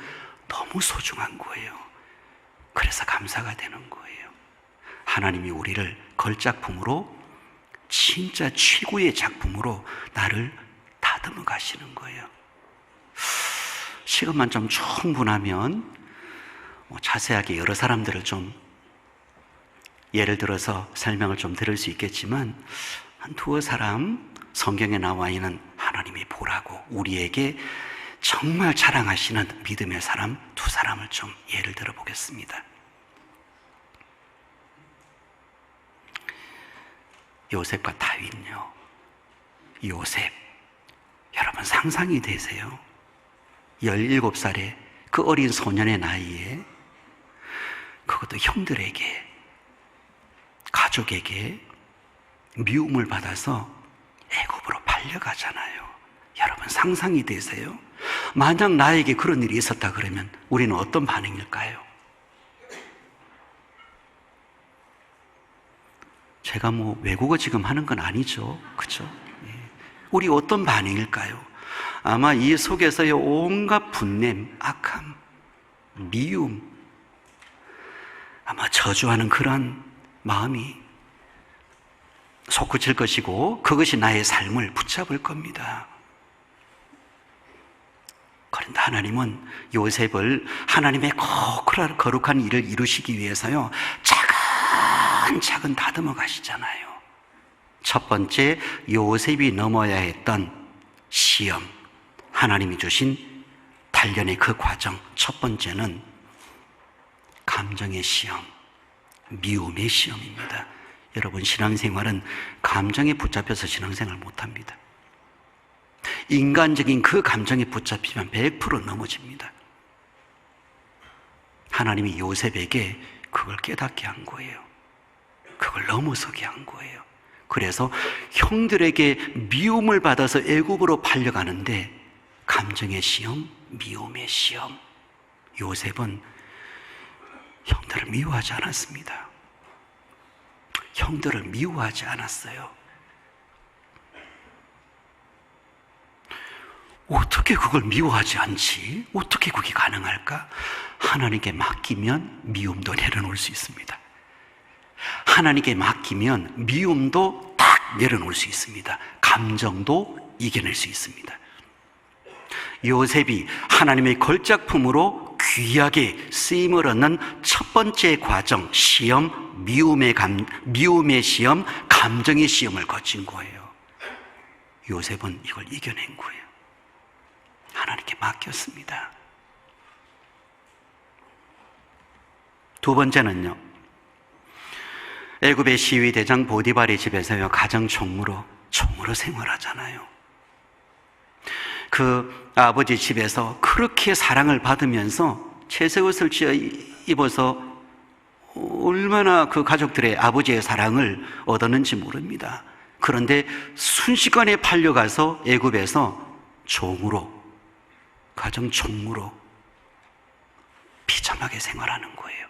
너무 소중한 거예요. 그래서 감사가 되는 거예요. 하나님이 우리를 걸작품으로, 진짜 최고의 작품으로 나를 다듬어 가시는 거예요. 시간만 좀 충분하면 자세하게 여러 사람들을 좀 예를 들어서 설명을 좀 드릴 수 있겠지만, 한 두어 사람, 성경에 나와 있는 하나님이 보라고 우리에게 정말 자랑하시는 믿음의 사람 두 사람을 좀 예를 들어 보겠습니다. 요셉과 다윗요. 요셉, 여러분 상상이 되세요? 17살의 그 어린 소년의 나이에, 그것도 형들에게, 가족에게 미움을 받아서 애굽으로 팔려가잖아요. 여러분 상상이 되세요? 만약 나에게 그런 일이 있었다 그러면 우리는 어떤 반응일까요? 제가 외국어 지금 하는 건 아니죠, 그렇죠? 우리 어떤 반응일까요? 아마 이 속에서의 온갖 분냄, 악함, 미움, 아마 저주하는 그런 마음이 솟구칠 것이고, 그것이 나의 삶을 붙잡을 겁니다. 그런데 하나님은 요셉을 하나님의 거룩한 일을 이루시기 위해서요, 차근차근 다듬어 가시잖아요. 첫 번째, 요셉이 넘어야 했던 시험, 하나님이 주신 단련의 그 과정, 첫 번째는 감정의 시험, 미움의 시험입니다. 여러분, 신앙생활은 감정에 붙잡혀서 신앙생활 못합니다. 인간적인 그 감정에 붙잡히면 100% 넘어집니다. 하나님이 요셉에게 그걸 깨닫게 한 거예요. 그걸 넘어서게 한 거예요. 그래서 형들에게 미움을 받아서 애굽으로 팔려가는데, 감정의 시험, 미움의 시험, 요셉은 형들을 미워하지 않았습니다. 형들을 미워하지 않았어요. 어떻게 그걸 미워하지 않지? 어떻게 그게 가능할까? 하나님께 맡기면 미움도 내려놓을 수 있습니다. 하나님께 맡기면 미움도 딱 내려놓을 수 있습니다. 감정도 이겨낼 수 있습니다. 요셉이 하나님의 걸작품으로 귀하게 쓰임을 얻는 첫 번째 과정, 시험, 미움의 시험, 감정의 시험을 거친 거예요. 요셉은 이걸 이겨낸 거예요. 하나님께 맡겼습니다. 두 번째는요, 애굽의 시위 대장 보디발의 집에서요, 가정 총무로 생활하잖아요. 그 아버지 집에서 그렇게 사랑을 받으면서 채색 옷을 입어서 얼마나 그 가족들의 아버지의 사랑을 얻었는지 모릅니다. 그런데 순식간에 팔려가서 애굽에서 가정 총무로 비참하게 생활하는 거예요.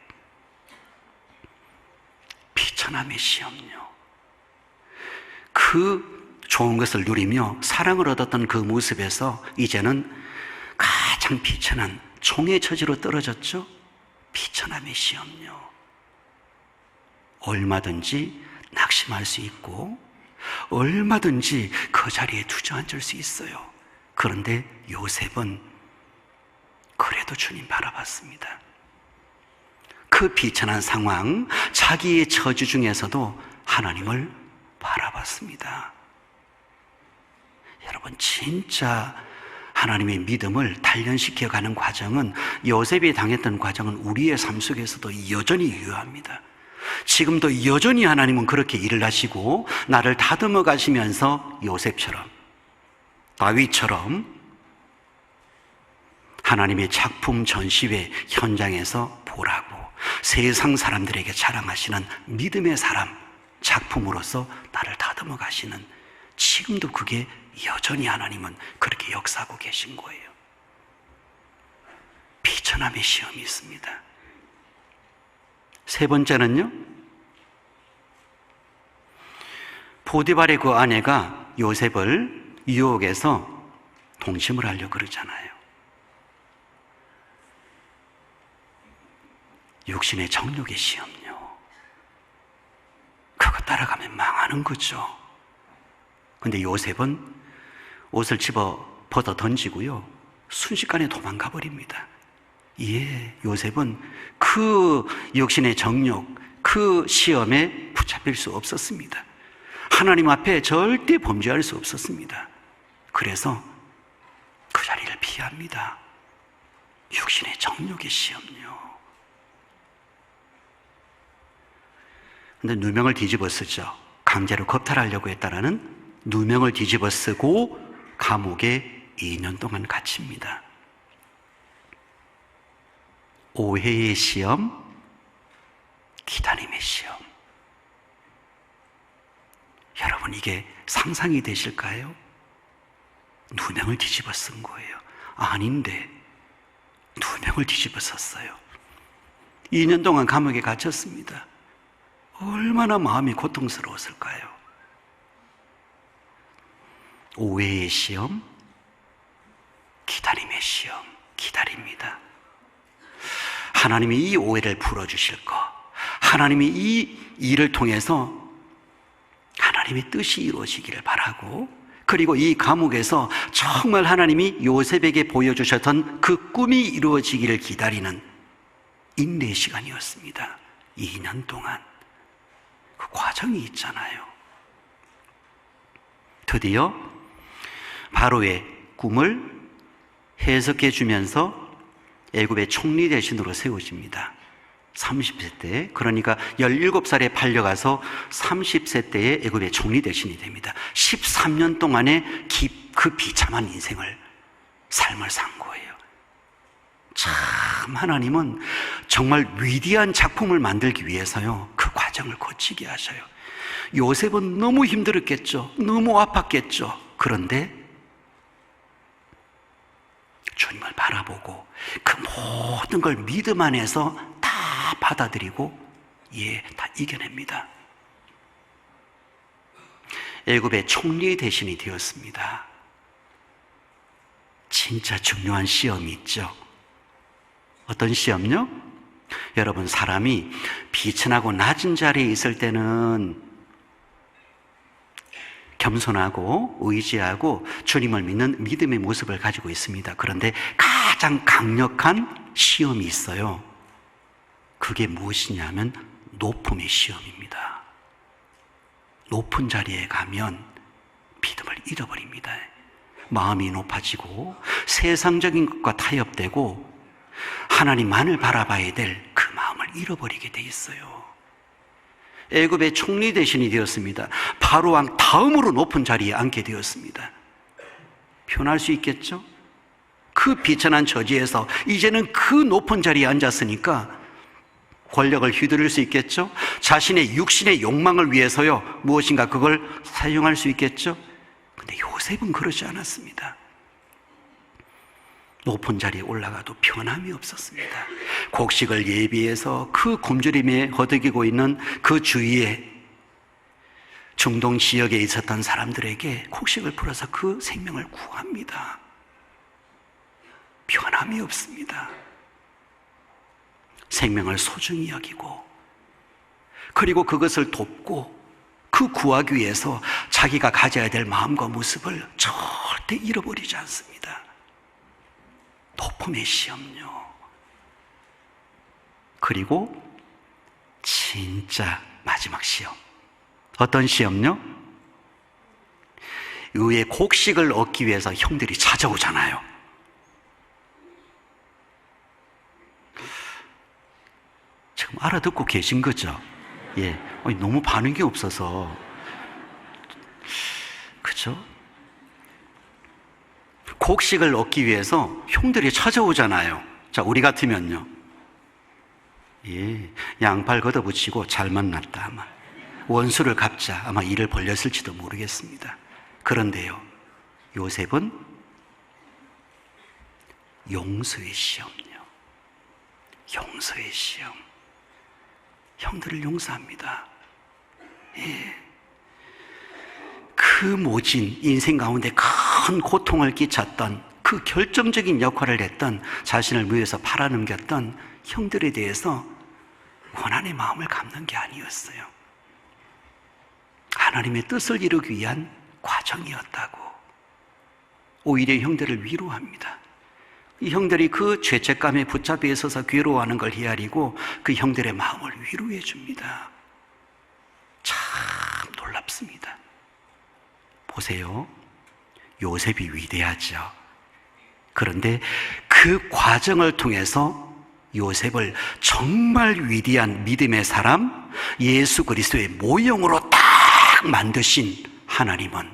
비천함의 시험요. 그 좋은 것을 누리며 사랑을 얻었던 그 모습에서 이제는 가장 비천한 종의 처지로 떨어졌죠. 비천함의 시험요. 얼마든지 낙심할 수 있고 얼마든지 그 자리에 주저앉을 수 있어요. 그런데 요셉은 그래도 주님 바라봤습니다. 그 비천한 상황, 자기의 처지 중에서도 하나님을 바라봤습니다. 여러분, 진짜 하나님의 믿음을 단련시켜가는 과정은, 요셉이 당했던 과정은 우리의 삶 속에서도 여전히 유효합니다. 지금도 여전히 하나님은 그렇게 일을 하시고 나를 다듬어 가시면서 요셉처럼, 다윗처럼 하나님의 작품 전시회 현장에서 보라고 세상 사람들에게 자랑하시는 믿음의 사람, 작품으로서 나를 다듬어 가시는, 지금도 그게 여전히 하나님은 그렇게 역사하고 계신 거예요. 비천함의 시험이 있습니다. 세 번째는요, 포디발의 그 아내가 요셉을 유혹해서 동심을 하려고 그러잖아요. 육신의 정욕의 시험요. 그거 따라가면 망하는 거죠. 근데 요셉은 옷을 집어 벗어 던지고요, 순식간에 도망가 버립니다. 예, 요셉은 그 육신의 정욕, 그 시험에 붙잡힐 수 없었습니다. 하나님 앞에 절대 범죄할 수 없었습니다. 그래서 그 자리를 피합니다. 육신의 정욕의 시험요. 근데 누명을 뒤집어 쓰죠. 강제로 겁탈하려고 했다라는 누명을 뒤집어 쓰고 감옥에 2년 동안 갇힙니다. 오해의 시험, 기다림의 시험. 여러분, 이게 상상이 되실까요? 누명을 뒤집어 쓴 거예요. 아닌데 누명을 뒤집어 썼어요. 2년 동안 감옥에 갇혔습니다. 얼마나 마음이 고통스러웠을까요? 오해의 시험, 기다림의 시험. 기다립니다. 하나님이 이 오해를 풀어주실 것, 하나님이 이 일을 통해서 하나님의 뜻이 이루어지기를 바라고, 그리고 이 감옥에서 정말 하나님이 요셉에게 보여주셨던 그 꿈이 이루어지기를 기다리는 인내의 시간이었습니다. 2년 동안. 그 과정이 있잖아요. 드디어 바로의 꿈을 해석해 주면서 애굽의 총리 대신으로 세워집니다. 30세 때, 그러니까 17살에 팔려가서 30세 때에 애굽의 총리 대신이 됩니다. 13년 동안의 그 비참한 삶을 산 거예요. 참, 하나님은 정말 위대한 작품을 만들기 위해서요, 그 과정을 거치게 하셔요. 요셉은 너무 힘들었겠죠. 너무 아팠겠죠. 그런데 주님을 바라보고 그 모든 걸 믿음 안에서 다 받아들이고, 예, 다 이겨냅니다. 애굽의 총리 대신이 되었습니다. 진짜 중요한 시험이 있죠. 어떤 시험요? 여러분, 사람이 비천하고 낮은 자리에 있을 때는 겸손하고 의지하고 주님을 믿는 믿음의 모습을 가지고 있습니다. 그런데 가장 강력한 시험이 있어요. 그게 무엇이냐면 높음의 시험입니다. 높은 자리에 가면 믿음을 잃어버립니다. 마음이 높아지고 세상적인 것과 타협되고 하나님만을 바라봐야 될 그 마음을 잃어버리게 돼 있어요. 애굽의 총리 대신이 되었습니다. 바로 왕 다음으로 높은 자리에 앉게 되었습니다. 표현할 수 있겠죠? 그 비천한 처지에서 이제는 그 높은 자리에 앉았으니까 권력을 휘두를 수 있겠죠? 자신의 육신의 욕망을 위해서요, 무엇인가 그걸 사용할 수 있겠죠? 근데 요셉은 그러지 않았습니다. 높은 자리에 올라가도 편함이 없었습니다. 곡식을 예비해서 그 굶주림에 허덕이고 있는 그 주위에 중동 지역에 있었던 사람들에게 곡식을 풀어서 그 생명을 구합니다. 편함이 없습니다. 생명을 소중히 여기고, 그리고 그것을 돕고 그 구하기 위해서 자기가 가져야 될 마음과 모습을 절대 잃어버리지 않습니다. 높음의 시험요. 그리고 진짜 마지막 시험. 어떤 시험요? 의의 곡식을 얻기 위해서 형들이 찾아오잖아요. 지금 알아듣고 계신 거죠? 예. 너무 반응이 없어서. 그죠? 곡식을 얻기 위해서 형들이 찾아오잖아요. 자, 우리 같으면요. 예. 양팔 걷어붙이고 잘 만났다. 아마. 원수를 갚자. 아마 이를 벌렸을지도 모르겠습니다. 그런데요, 요셉은 용서의 시험요. 용서의 시험. 형들을 용서합니다. 예. 그 그 모진 인생 가운데 큰 고통을 끼쳤던, 그 결정적인 역할을 했던, 자신을 위해서 팔아넘겼던 형들에 대해서 원한의 마음을 갖는 게 아니었어요. 하나님의 뜻을 이루기 위한 과정이었다고. 오히려 형들을 위로합니다. 이 형들이 그 죄책감에 붙잡혀 있어서 괴로워하는 걸 헤아리고 그 형들의 마음을 위로해 줍니다. 참 놀랍습니다. 보세요. 요셉이 위대하죠. 그런데 그 과정을 통해서 요셉을 정말 위대한 믿음의 사람, 예수 그리스도의 모형으로 딱 만드신 하나님은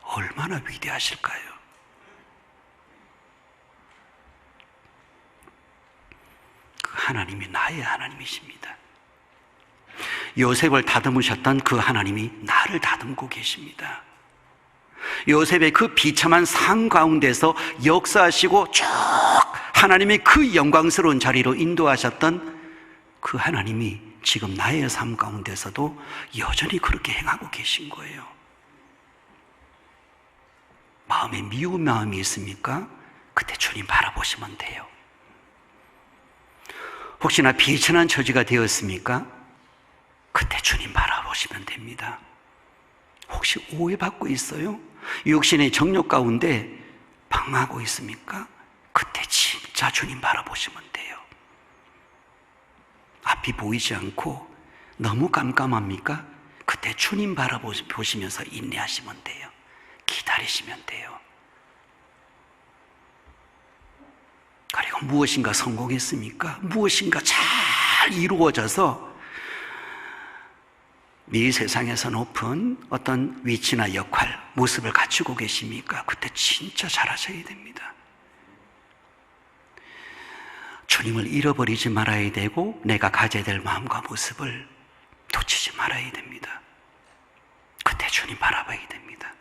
얼마나 위대하실까요? 그 하나님이 나의 하나님이십니다. 요셉을 다듬으셨던 그 하나님이 나를 다듬고 계십니다. 요셉의 그 비참한 삶 가운데서 역사하시고 쭉 하나님의 그 영광스러운 자리로 인도하셨던 그 하나님이 지금 나의 삶 가운데서도 여전히 그렇게 행하고 계신 거예요. 마음에 미운 마음이 있습니까? 그때 주님 바라보시면 돼요. 혹시나 비천한 처지가 되었습니까? 그때 주님 바라보시면 됩니다. 혹시 오해받고 있어요? 육신의 정욕 가운데 방황하고 있습니까? 그때 진짜 주님 바라보시면 돼요. 앞이 보이지 않고 너무 깜깜합니까? 그때 주님 바라보시면서 인내하시면 돼요. 기다리시면 돼요. 그리고 무엇인가 성공했습니까? 무엇인가 잘 이루어져서 이 세상에서 높은 어떤 위치나 역할, 모습을 갖추고 계십니까? 그때 진짜 잘하셔야 됩니다. 주님을 잃어버리지 말아야 되고 내가 가져야 될 마음과 모습을 놓치지 말아야 됩니다. 그때 주님 바라봐야 됩니다.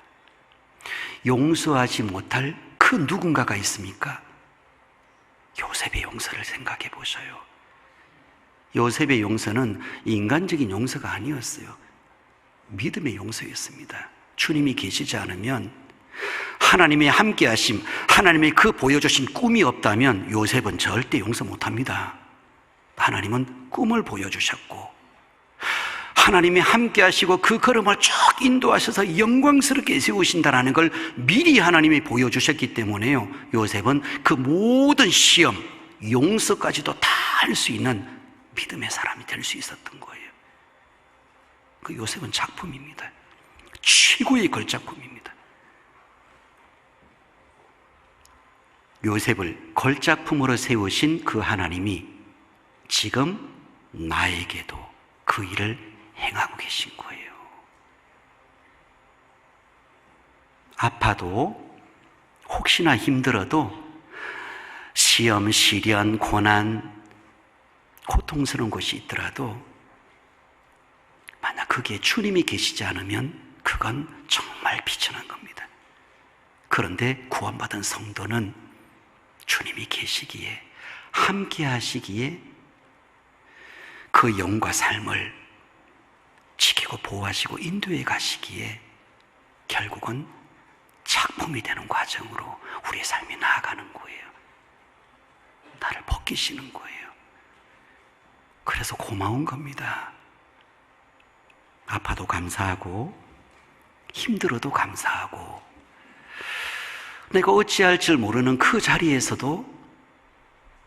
용서하지 못할 그 누군가가 있습니까? 요셉의 용서를 생각해 보셔요. 요셉의 용서는 인간적인 용서가 아니었어요. 믿음의 용서였습니다. 주님이 계시지 않으면, 하나님의 함께하심, 하나님의 그 보여주신 꿈이 없다면 요셉은 절대 용서 못합니다. 하나님은 꿈을 보여주셨고 하나님이 함께하시고 그 걸음을 쭉 인도하셔서 영광스럽게 세우신다는 걸 미리 하나님이 보여주셨기 때문에요, 요셉은 그 모든 시험, 용서까지도 다 할 수 있는 믿음의 사람이 될 수 있었던 거예요. 그 요셉은 작품입니다. 최고의 걸작품입니다. 요셉을 걸작품으로 세우신 그 하나님이 지금 나에게도 그 일을 행하고 계신 거예요. 아파도, 혹시나 힘들어도, 시험, 시련, 고난, 고통스러운 것이 있더라도 만약 거기에 주님이 계시지 않으면 그건 정말 비천한 겁니다. 그런데 구원받은 성도는 주님이 계시기에, 함께 하시기에 그 영과 삶을 지키고 보호하시고 인도해 가시기에 결국은 작품이 되는 과정으로 우리의 삶이 나아가는 거예요. 나를 벗기시는 거예요. 그래서 고마운 겁니다. 아파도 감사하고 힘들어도 감사하고 내가 어찌할 줄 모르는 그 자리에서도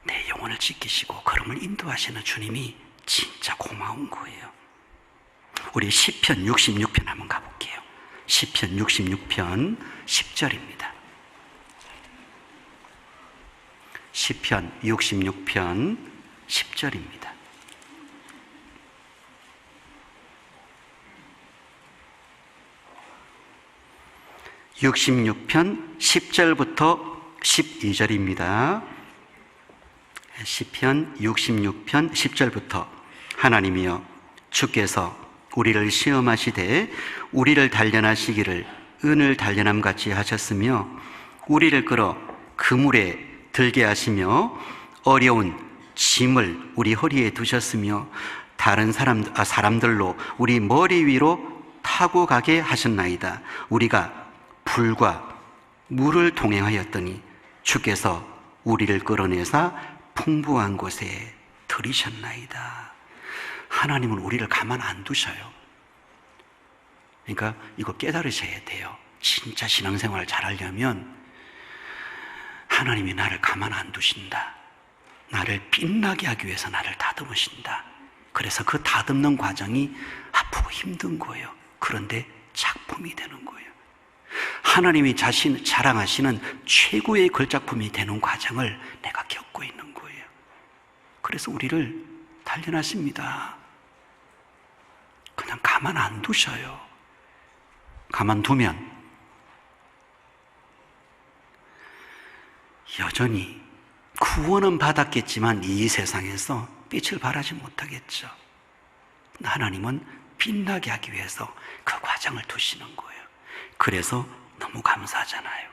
내 영혼을 지키시고 걸음을 인도하시는 주님이 진짜 고마운 거예요. 우리 시편 66편 한번 가볼게요. 시편 66편 10절입니다. 시편 66편 10절입니다. (66편) 10절부터 12절입니다. 시편 66편 10절부터 하나님이여 주께서 우리를 시험하시되 우리를 단련하시기를 은을 단련함같이 하셨으며 우리를 끌어 그물에 들게 하시며 어려운 짐을 우리 허리에 두셨으며 다른 사람들로 우리 머리 위로 타고 가게 하셨나이다. 우리가 불과 물을 동행하였더니 주께서 우리를 끌어내사 풍부한 곳에 들이셨나이다. 하나님은 우리를 가만 안 두셔요. 그러니까 이거 깨달으셔야 돼요. 진짜 신앙생활을 잘하려면 하나님이 나를 가만 안 두신다. 나를 빛나게 하기 위해서 나를 다듬으신다. 그래서 그 다듬는 과정이 아프고 힘든 거예요. 그런데 작품이 되는 거예요. 하나님이 자신 자랑하시는 최고의 걸작품이 되는 과정을 내가 겪고 있는 거예요. 그래서 우리를 단련하십니다. 그냥 가만 안 두셔요. 가만 두면 여전히 구원은 받았겠지만 이 세상에서 빛을 발하지 못하겠죠. 하나님은 빛나게 하기 위해서 그 과정을 두시는 거예요. 그래서 너무 감사하잖아요.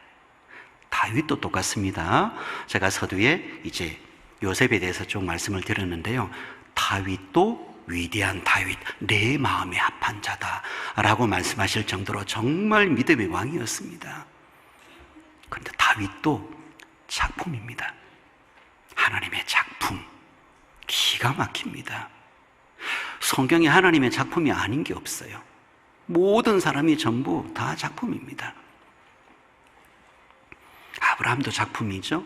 다윗도 똑같습니다. 제가 서두에 이제 요셉에 대해서 좀 말씀을 드렸는데요. 다윗도 위대한 다윗, 내 마음에 합한 자다 라고 말씀하실 정도로 정말 믿음의 왕이었습니다. 그런데 다윗도 작품입니다. 하나님의 작품, 기가 막힙니다. 성경에 하나님의 작품이 아닌 게 없어요. 모든 사람이 전부 다 작품입니다. 아브라함도 작품이죠.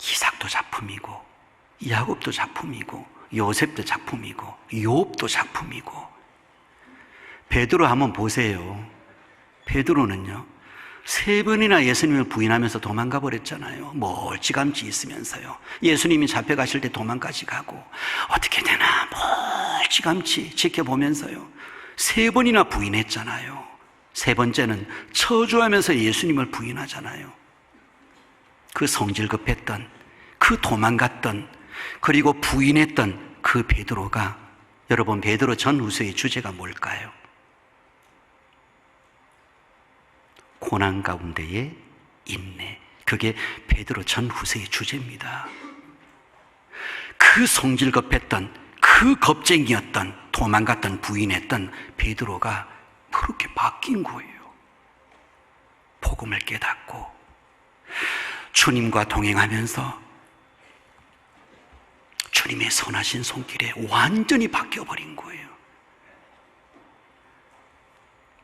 이삭도 작품이고, 야곱도 작품이고, 요셉도 작품이고, 욥도 작품이고. 베드로 한번 보세요. 베드로는요, 3번이나 예수님을 부인하면서 도망가 버렸잖아요. 멀찌감치 있으면서요. 예수님이 잡혀가실 때 도망까지 가고, 어떻게 되나 멀찌감치 지켜보면서요. 3번이나 부인했잖아요. 3번째는 처주하면서 예수님을 부인하잖아요. 그 성질 급했던, 그 도망갔던, 그리고 부인했던 그 베드로가, 여러분 베드로 전후서의 주제가 뭘까요? 고난 가운데의 인내. 그게 베드로 전후서의 주제입니다. 그 성질 급했던, 그 겁쟁이였던, 도망갔던, 부인했던 베드로가 그렇게 바뀐 거예요. 복음을 깨닫고 주님과 동행하면서 주님의 선하신 손길에 완전히 바뀌어버린 거예요.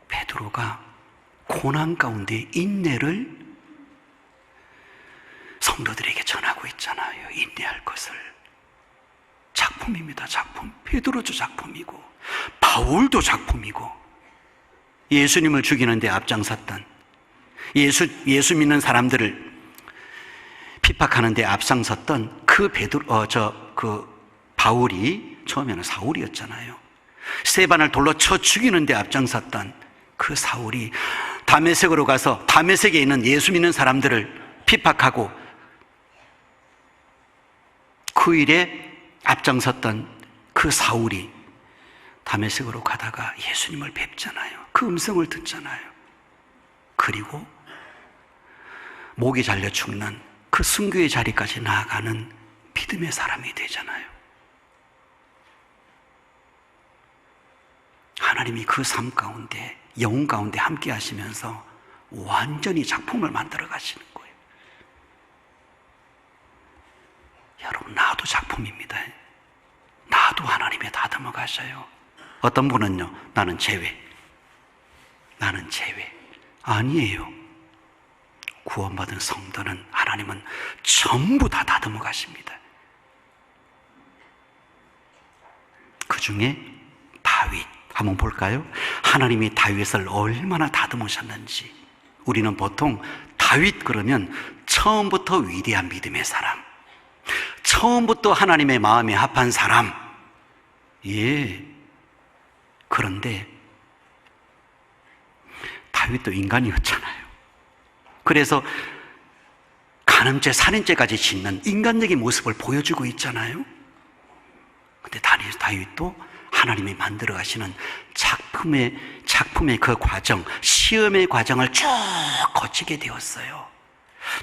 베드로가 고난 가운데 인내를 성도들에게 전하고 있잖아요. 인내할 것을. 작품입니다. 작품. 베드로도 작품이고 바울도 작품이고, 예수님을 죽이는데 앞장섰던, 예수 믿는 사람들을 핍박하는데 앞장섰던 그 바울이 처음에는 사울이었잖아요. 스데반을 돌로 쳐 죽이는데 앞장섰던 그 사울이 다메섹으로 가서 다메섹에 있는 예수 믿는 사람들을 핍박하고 그 일에 앞장섰던 그 사울이 다메섹으로 가다가 예수님을 뵙잖아요. 그 음성을 듣잖아요. 그리고 목이 잘려 죽는 그 순교의 자리까지 나아가는 믿음의 사람이 되잖아요. 하나님이 그 삶 가운데, 영혼 가운데 함께 하시면서 완전히 작품을 만들어 가시는 거예요. 여러분, 나도 작품입니다. 나도 하나님의 다듬어 가셔요. 어떤 분은요, 나는 제외. 아니에요. 구원받은 성도는 하나님은 전부 다 다듬어 가십니다. 그 중에 다윗 한번 볼까요? 하나님이 다윗을 얼마나 다듬으셨는지. 우리는 보통 다윗 그러면 처음부터 위대한 믿음의 사람, 처음부터 하나님의 마음에 합한 사람. 예. 그런데 다윗도 인간이었잖아요. 그래서 간음죄, 살인죄까지 짓는 인간적인 모습을 보여주고 있잖아요. 근데 다윗도 하나님이 만들어 가시는 작품의 그 과정, 시험의 과정을 쭉 거치게 되었어요.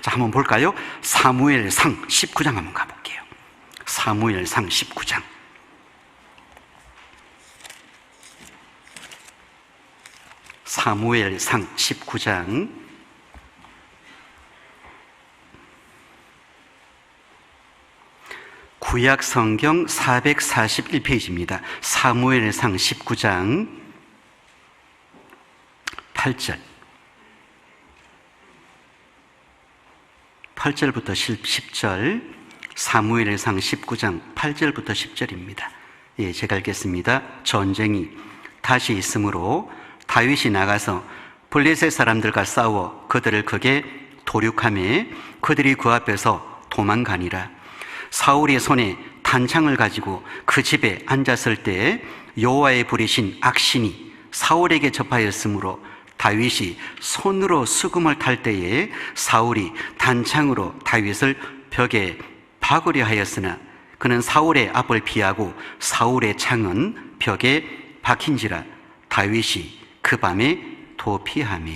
자, 한번 볼까요? 사무엘상 19장 한번 가볼게요. 사무엘상 19장. 사무엘상 19장 구약 성경 441페이지입니다. 사무엘상 19장 8절. 8절부터 10절. 사무엘상 19장 8절부터 10절입니다. 예, 제가 읽겠습니다. 전쟁이 다시 있으므로 다윗이 나가서 블레셋 사람들과 싸워 그들을 크게 도륙하매 그들이 그 앞에서 도망가니라. 사울의 손에 단창을 가지고 그 집에 앉았을 때 여호와의 부리신 악신이 사울에게 접하였으므로 다윗이 손으로 수금을 탈 때에 사울이 단창으로 다윗을 벽에 박으려 하였으나 그는 사울의 앞을 피하고 사울의 창은 벽에 박힌지라. 다윗이 그 밤에 도피하매.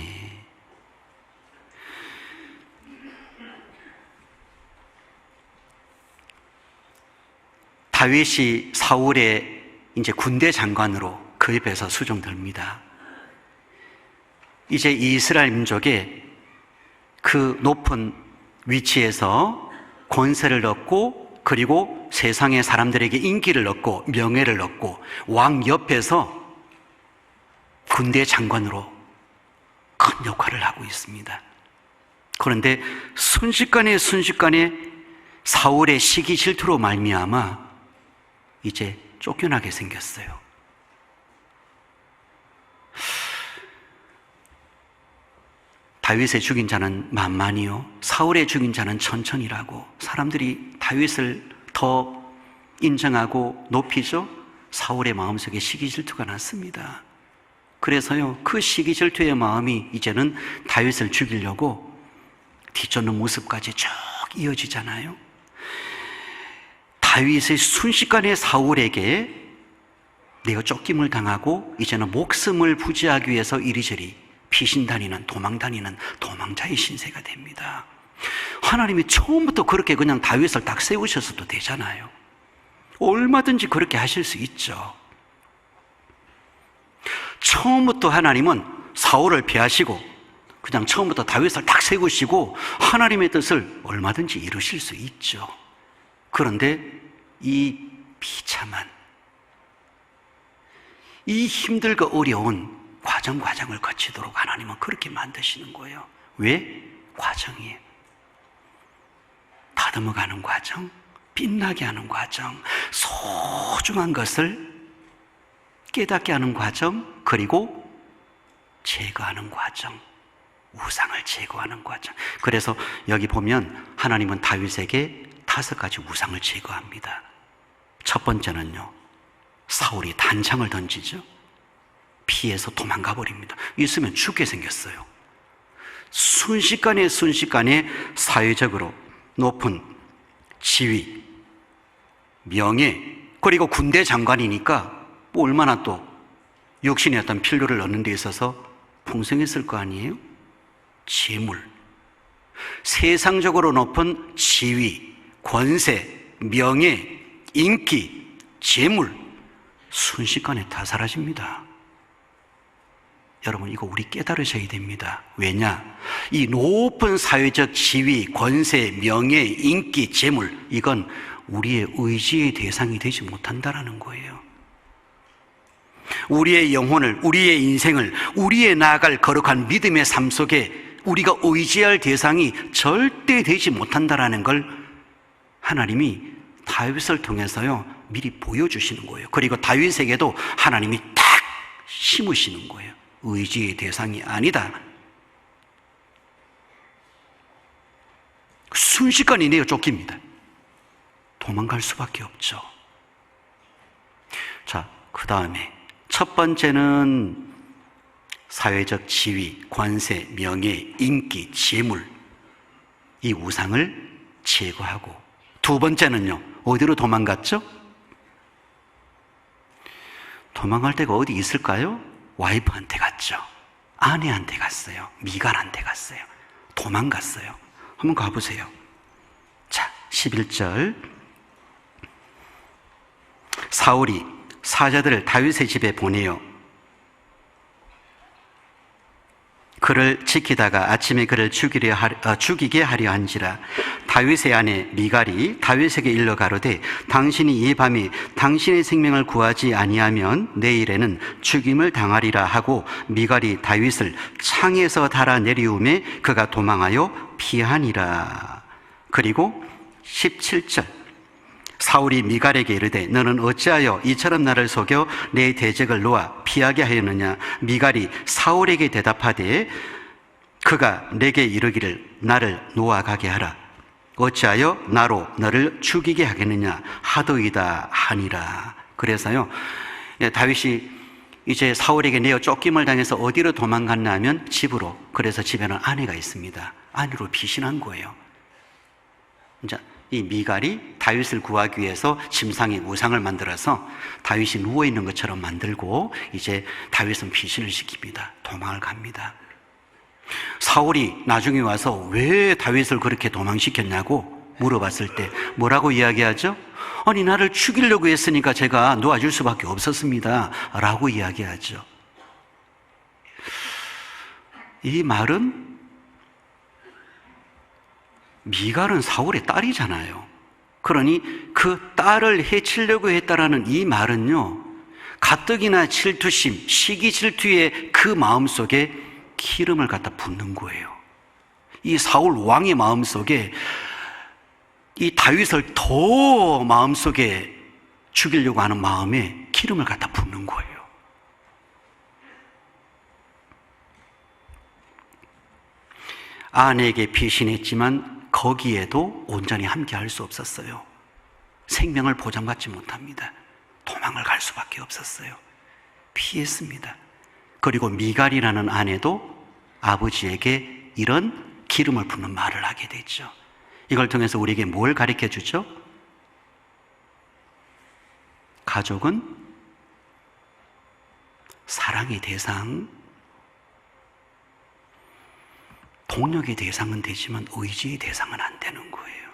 다윗이 사울의 이제 군대 장관으로 그 옆에서 수종됩니다. 이제 이스라엘 민족의 그 높은 위치에서 권세를 얻고 그리고 세상의 사람들에게 인기를 얻고 명예를 얻고 왕 옆에서 군대 장관으로 큰 역할을 하고 있습니다. 그런데 순식간에 사울의 시기 질투로 말미암아 이제 쫓겨나게 생겼어요. 다윗의 죽인 자는 만만이요 사울의 죽인 자는 천천이라고 사람들이 다윗을 더 인정하고 높이죠. 사울의 마음속에 시기 질투가 났습니다. 그래서요 그 시기 질투의 마음이 이제는 다윗을 죽이려고 뒤쫓는 모습까지 쭉 이어지잖아요. 다윗의 순식간에 사울에게 내가 쫓김을 당하고 이제는 목숨을 부지하기 위해서 이리저리 피신다니는 도망다니는 도망자의 신세가 됩니다. 하나님이 처음부터 그렇게 그냥 다윗을 딱 세우셨어도 되잖아요. 얼마든지 그렇게 하실 수 있죠. 처음부터 하나님은 사울을 피하시고 그냥 처음부터 다윗을 딱 세우시고 하나님의 뜻을 얼마든지 이루실 수 있죠. 그런데 이 비참한 이 힘들고 어려운 과정을 거치도록 하나님은 그렇게 만드시는 거예요. 왜? 과정이에요. 다듬어가는 과정, 빛나게 하는 과정, 소중한 것을 깨닫게 하는 과정, 그리고 제거하는 과정, 우상을 제거하는 과정. 그래서 여기 보면 하나님은 다윗에게 5가지 우상을 제거합니다. 첫 번째는요, 사울이 단창을 던지죠. 피해서 도망가 버립니다. 있으면 죽게 생겼어요. 순식간에 사회적으로 높은 지위, 명예, 그리고 군대 장관이니까 뭐 얼마나 또 육신의 어떤 필요를 얻는 데 있어서 풍성했을 거 아니에요? 재물, 세상적으로 높은 지위, 권세, 명예, 인기, 재물 순식간에 다 사라집니다. 여러분 이거 우리 깨달으셔야 됩니다. 왜냐? 이 높은 사회적 지위, 권세, 명예, 인기, 재물 이건 우리의 의지의 대상이 되지 못한다라는 거예요. 우리의 영혼을, 우리의 인생을, 우리의 나아갈 거룩한 믿음의 삶 속에 우리가 의지할 대상이 절대 되지 못한다라는 걸 하나님이 다윗을 통해서요 미리 보여주시는 거예요. 그리고 다윗에게도 하나님이 딱 심으시는 거예요. 의지의 대상이 아니다. 순식간에 내어 쫓깁니다. 도망갈 수밖에 없죠. 자, 그 다음에 첫 번째는 사회적 지위, 권세, 명예, 인기, 재물 이 우상을 제거하고 두 번째는요 어디로 도망갔죠? 도망갈 데가 어디 있을까요? 와이프한테 갔죠. 아내한테 갔어요. 미갈한테 갔어요. 도망갔어요. 한번 가보세요. 자, 11절. 사울이 사자들을 다윗의 집에 보내어 그를 지키다가 아침에 그를 죽이게 하려 한지라. 다윗의 아내 미갈이 다윗에게 일러 가로되 당신이 이 밤에 당신의 생명을 구하지 아니하면 내일에는 죽임을 당하리라 하고 미갈이 다윗을 창에서 달아 내리우매 그가 도망하여 피하니라. 그리고 17절, 사울이 미갈에게 이르되 너는 어찌하여 이처럼 나를 속여 내 대적을 놓아 피하게 하였느냐. 미갈이 사울에게 대답하되 그가 내게 이르기를 나를 놓아가게 하라. 어찌하여 나로 너를 죽이게 하겠느냐 하도이다 하니라. 그래서요, 다윗이 이제 사울에게 내어 쫓김을 당해서 어디로 도망갔나 하면 집으로. 그래서 집에는 아내가 있습니다. 아내로 피신한 거예요. 이제 이 미갈이 다윗을 구하기 위해서 침상에 우상을 만들어서 다윗이 누워있는 것처럼 만들고 이제 다윗은 피신을 시킵니다. 도망을 갑니다. 사울이 나중에 와서 왜 다윗을 그렇게 도망시켰냐고 물어봤을 때 뭐라고 이야기하죠? 아니, 나를 죽이려고 했으니까 제가 놓아줄 수밖에 없었습니다 라고 이야기하죠. 이 말은, 미갈은 사울의 딸이잖아요. 그러니 그 딸을 해치려고 했다라는 이 말은요, 가뜩이나 질투심, 시기 질투의 그 마음속에 기름을 갖다 붓는 거예요. 이 사울 왕의 마음속에 이 다윗을 더 마음속에 죽이려고 하는 마음에 기름을 갖다 붓는 거예요. 아내에게 피신했지만 거기에도 온전히 함께할 수 없었어요. 생명을 보장받지 못합니다. 도망을 갈 수밖에 없었어요. 피했습니다. 그리고 미갈이라는 아내도 아버지에게 이런 기름을 붓는 말을 하게 됐죠. 이걸 통해서 우리에게 뭘 가르쳐 주죠? 가족은 사랑의 대상, 동력의 대상은 되지만 의지의 대상은 안 되는 거예요.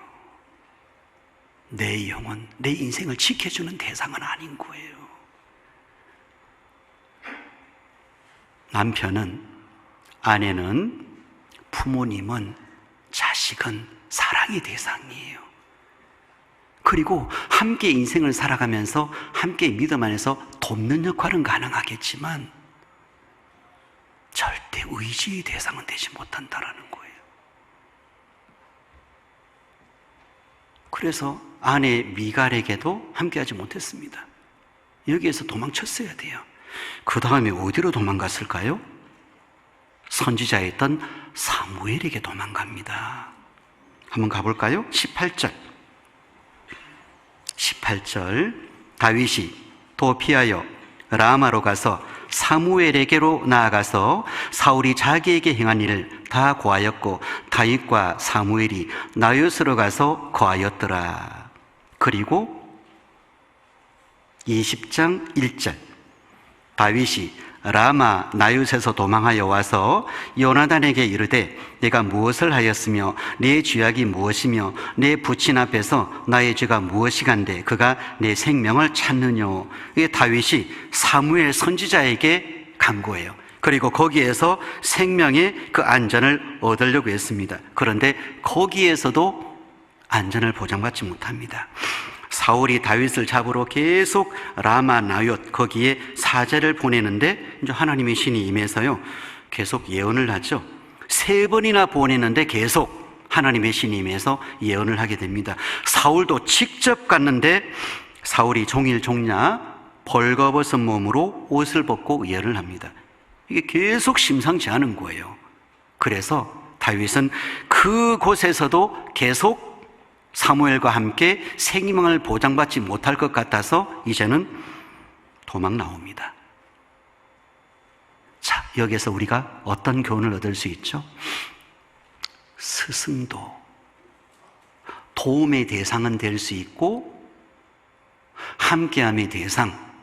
내 영혼, 내 인생을 지켜주는 대상은 아닌 거예요. 남편은, 아내는, 부모님은, 자식은 사랑의 대상이에요. 그리고 함께 인생을 살아가면서 함께 믿음 안에서 돕는 역할은 가능하겠지만 절대 의지의 대상은 되지 못한다라는 거예요. 그래서 아내 미갈에게도 함께하지 못했습니다. 여기에서 도망쳤어야 돼요. 그 다음에 어디로 도망갔을까요? 선지자였던 사무엘에게 도망갑니다. 한번 가볼까요? 18절, 다윗이 또 피하여 라마로 가서 사무엘에게로 나아가서 사울이 자기에게 행한 일을 다 고하였고 다윗과 사무엘이 나요스로 가서 거하였더라. 그리고 20장 1절, 다윗이 라마 나요스에서 도망하여 와서 요나단에게 이르되 내가 무엇을 하였으며 내 죄악이 무엇이며 내 부친 앞에서 나의 죄가 무엇이간데 그가 내 생명을 찾느뇨. 이게 다윗이 사무엘 선지자에게 간 거예요. 그리고 거기에서 생명의 그 안전을 얻으려고 했습니다. 그런데 거기에서도 안전을 보장받지 못합니다. 사울이 다윗을 잡으러 계속 라마 나옳 거기에 사제를 보내는데 이제 하나님의 신이 임해서요 계속 예언을 하죠. 3번이나 보내는데 계속 하나님의 신이 임해서 예언을 하게 됩니다. 사울도 직접 갔는데 사울이 종일 종냐 벌거벗은 몸으로 옷을 벗고 예언을 합니다. 이게 계속 심상치 않은 거예요. 그래서 다윗은 그곳에서도 계속 사무엘과 함께 생명을 보장받지 못할 것 같아서 이제는 도망 나옵니다. 자, 여기에서 우리가 어떤 교훈을 얻을 수 있죠? 스승도 도움의 대상은 될 수 있고 함께함의 대상,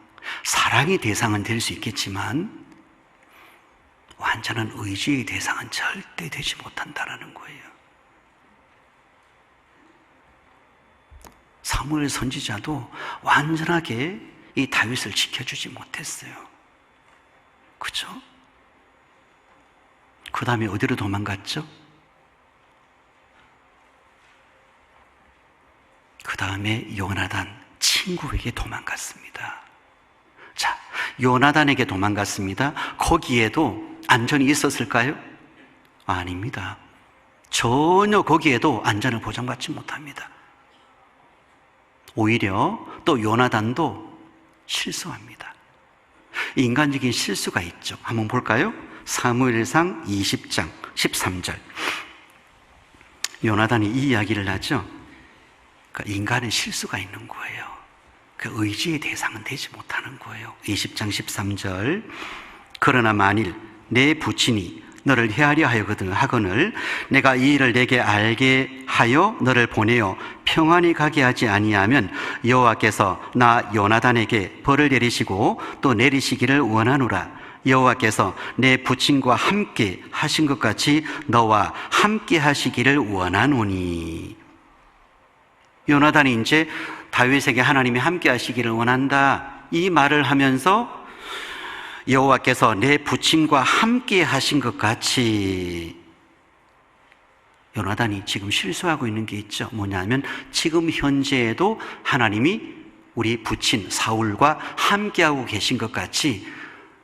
사랑의 대상은 될 수 있겠지만 완전한 의지의 대상은 절대 되지 못한다는 거예요. 사무엘 선지자도 완전하게 이 다윗을 지켜주지 못했어요. 그죠? 그 다음에 어디로 도망갔죠? 그 다음에 요나단 친구에게 도망갔습니다. 자, 요나단에게 도망갔습니다. 거기에도 안전이 있었을까요? 아닙니다. 전혀 거기에도 안전을 보장받지 못합니다. 오히려 또 요나단도 실수합니다. 인간적인 실수가 있죠. 한번 볼까요? 사무엘상 20장 13절. 요나단이 이 이야기를 하죠. 그러니까 인간은 실수가 있는 거예요. 그 의지의 대상은 되지 못하는 거예요. 20장 13절. 그러나 만일 내 부친이 너를 해하려 하거늘 내가 이 일을 내게 알게 하여 너를 보내어 평안히 가게 하지 아니하면 여호와께서 나 요나단에게 벌을 내리시고 또 내리시기를 원하노라. 여호와께서 내 부친과 함께 하신 것 같이 너와 함께 하시기를 원하노니. 요나단이 이제 다윗에게 하나님이 함께 하시기를 원한다, 이 말을 하면서 여호와께서 내 부친과 함께 하신 것 같이, 요나단이 지금 실수하고 있는 게 있죠. 뭐냐면 지금 현재에도 하나님이 우리 부친 사울과 함께하고 계신 것 같이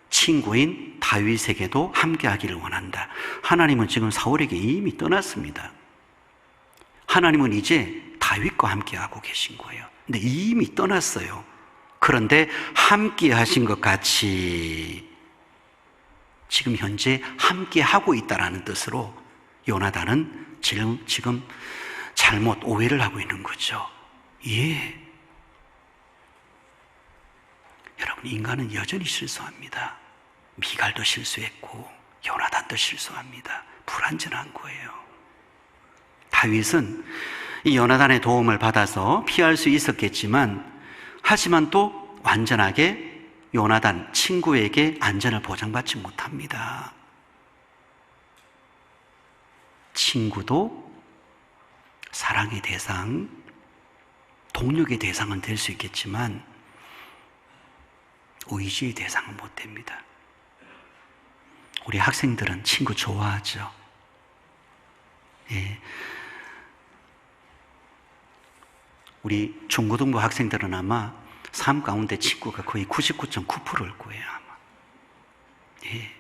친구인 다윗에게도 함께하기를 원한다. 하나님은 지금 사울에게 이미 떠났습니다. 하나님은 이제 다윗과 함께하고 계신 거예요. 근데 이미 떠났어요. 그런데 함께 하신 것 같이 지금 현재 함께 하고 있다라는 뜻으로 요나단은 지금 잘못 오해를 하고 있는 거죠. 예. 여러분, 인간은 여전히 실수합니다. 미갈도 실수했고 요나단도 실수합니다. 불완전한 거예요. 다윗은 이 요나단의 도움을 받아서 피할 수 있었겠지만, 하지만 또 완전하게 요나단 친구에게 안전을 보장받지 못합니다. 친구도 사랑의 대상, 동력의 대상은 될 수 있겠지만 의지의 대상은 못 됩니다. 우리 학생들은 친구 좋아하죠. 예. 우리 중고등부 학생들은 아마 삶 가운데 친구가 거의 99.9%일 거예요, 아마. 예.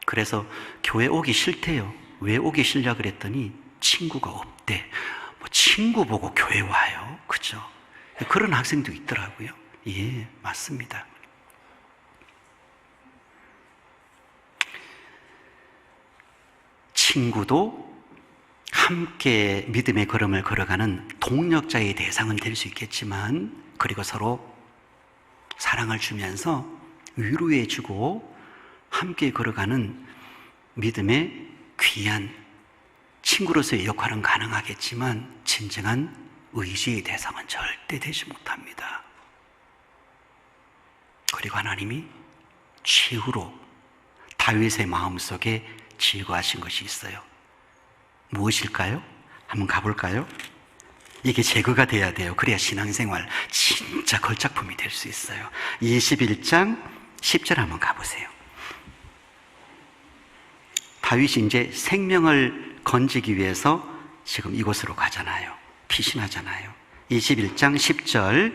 그래서 교회 오기 싫대요. 왜 오기 싫냐 그랬더니 친구가 없대. 뭐 친구 보고 교회 와요, 그죠? 그런 학생도 있더라고요. 예, 맞습니다. 친구도 함께 믿음의 걸음을 걸어가는 동력자의 대상은 될 수 있겠지만, 그리고 서로 사랑을 주면서 위로해주고 함께 걸어가는 믿음의 귀한 친구로서의 역할은 가능하겠지만 진정한 의지의 대상은 절대 되지 못합니다. 그리고 하나님이 최후로 다윗의 마음속에 제거하신 것이 있어요. 무엇일까요? 한번 가볼까요? 이게 제거가 돼야 돼요. 그래야 신앙생활 진짜 걸작품이 될 수 있어요. 21장 10절 한번 가보세요. 다윗이 이제 생명을 건지기 위해서 지금 이곳으로 가잖아요. 피신하잖아요. 21장 10절.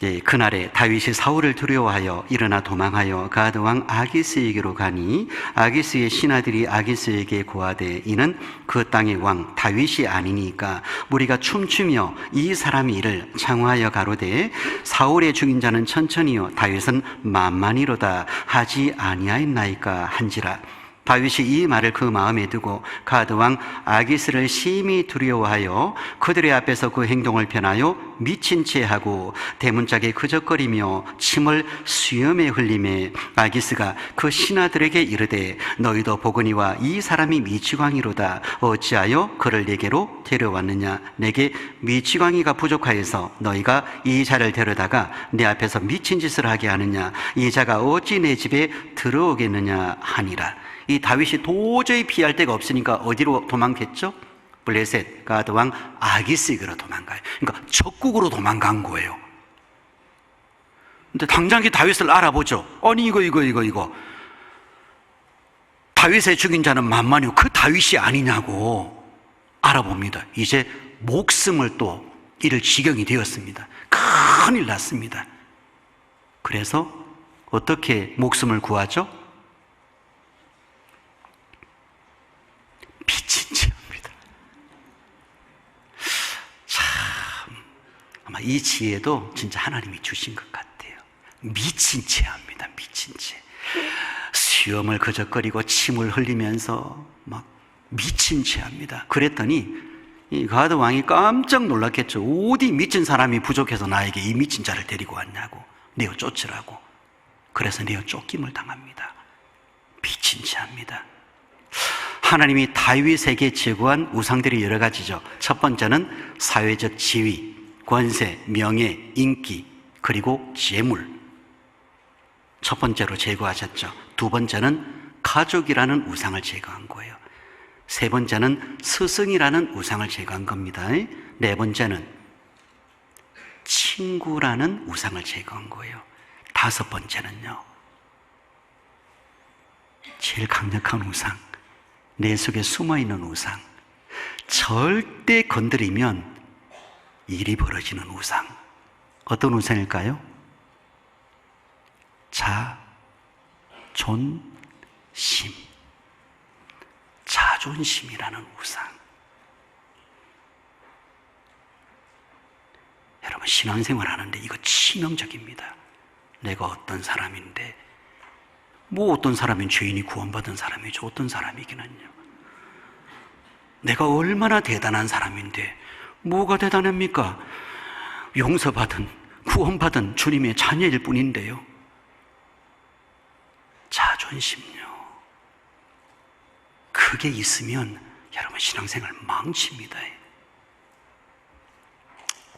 예, 그날에 다윗이 사울을 두려워하여 일어나 도망하여 가드 왕 아기스에게로 가니 아기스의 신하들이 아기스에게 고하되 이는 그 땅의 왕 다윗이 아니니까 무리가 춤추며 이 사람이 이를 창화하여 가로되 사울의 죽인 자는 천천히요 다윗은 만만히로다 하지 아니하였나이까 한지라. 다윗이 이 말을 그 마음에 두고 가드 왕 아기스를 심히 두려워하여 그들의 앞에서 그 행동을 변하여 미친 채 하고 대문짝에 그적거리며 침을 수염에 흘리매 아기스가 그 신하들에게 이르되 너희도 보거니와 이 사람이 미치광이로다. 어찌하여 그를 내게로 데려왔느냐? 내게 미치광이가 부족하여서 너희가 이 자를 데려다가 내 앞에서 미친 짓을 하게 하느냐? 이 자가 어찌 내 집에 들어오겠느냐 하니라. 이 다윗이 도저히 피할 데가 없으니까 어디로 도망갔죠? 블레셋 가드 왕 아기스에게로 도망가요. 그러니까 적국으로 도망간 거예요. 근데 당장 다윗을 알아보죠. 아니 이거 다윗의 죽인 자는 만만이요, 그 다윗이 아니냐고 알아봅니다. 이제 목숨을 또 잃을 지경이 되었습니다. 큰일 났습니다. 그래서 어떻게 목숨을 구하죠? 미친 채합니다. 참, 아마 이 지혜도 진짜 하나님이 주신 것 같아요. 미친 채합니다. 미친 채. 수염을 그적거리고 침을 흘리면서 막 미친 채합니다. 그랬더니 이 가드 왕이 깜짝 놀랐겠죠. 어디 미친 사람이 부족해서 나에게 이 미친 자를 데리고 왔냐고, 내어 쫓으라고. 그래서 내어 쫓김을 당합니다. 미친 채합니다. 하나님이 다윗에게 제거한 우상들이 여러 가지죠. 첫 번째는 사회적 지위, 권세, 명예, 인기, 그리고 재물. 첫 번째로 제거하셨죠. 두 번째는 가족이라는 우상을 제거한 거예요. 세 번째는 스승이라는 우상을 제거한 겁니다. 네 번째는 친구라는 우상을 제거한 거예요. 다섯 번째는요, 제일 강력한 우상, 내 속에 숨어있는 우상, 절대 건드리면 일이 벌어지는 우상. 어떤 우상일까요? 자존심. 자존심이라는 우상. 여러분, 신앙생활 하는데 이거 치명적입니다. 내가 어떤 사람인데, 뭐 어떤 사람은 죄인이 구원받은 사람이죠. 어떤 사람이기는요. 내가 얼마나 대단한 사람인데 뭐가 대단합니까? 용서받은, 구원받은 주님의 자녀일 뿐인데요. 자존심요. 그게 있으면 여러분 신앙생활 망칩니다.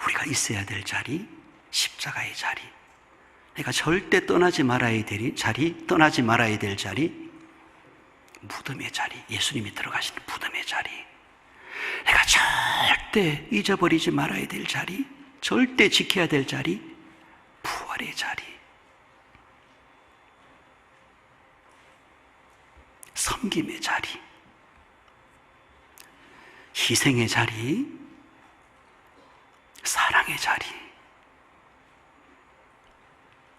우리가 있어야 될 자리, 십자가의 자리, 내가 절대 떠나지 말아야 될 자리, 떠나지 말아야 될 자리, 무덤의 자리, 예수님이 들어가신 무덤의 자리, 내가 절대 잊어버리지 말아야 될 자리, 절대 지켜야 될 자리, 부활의 자리, 섬김의 자리, 희생의 자리, 사랑의 자리.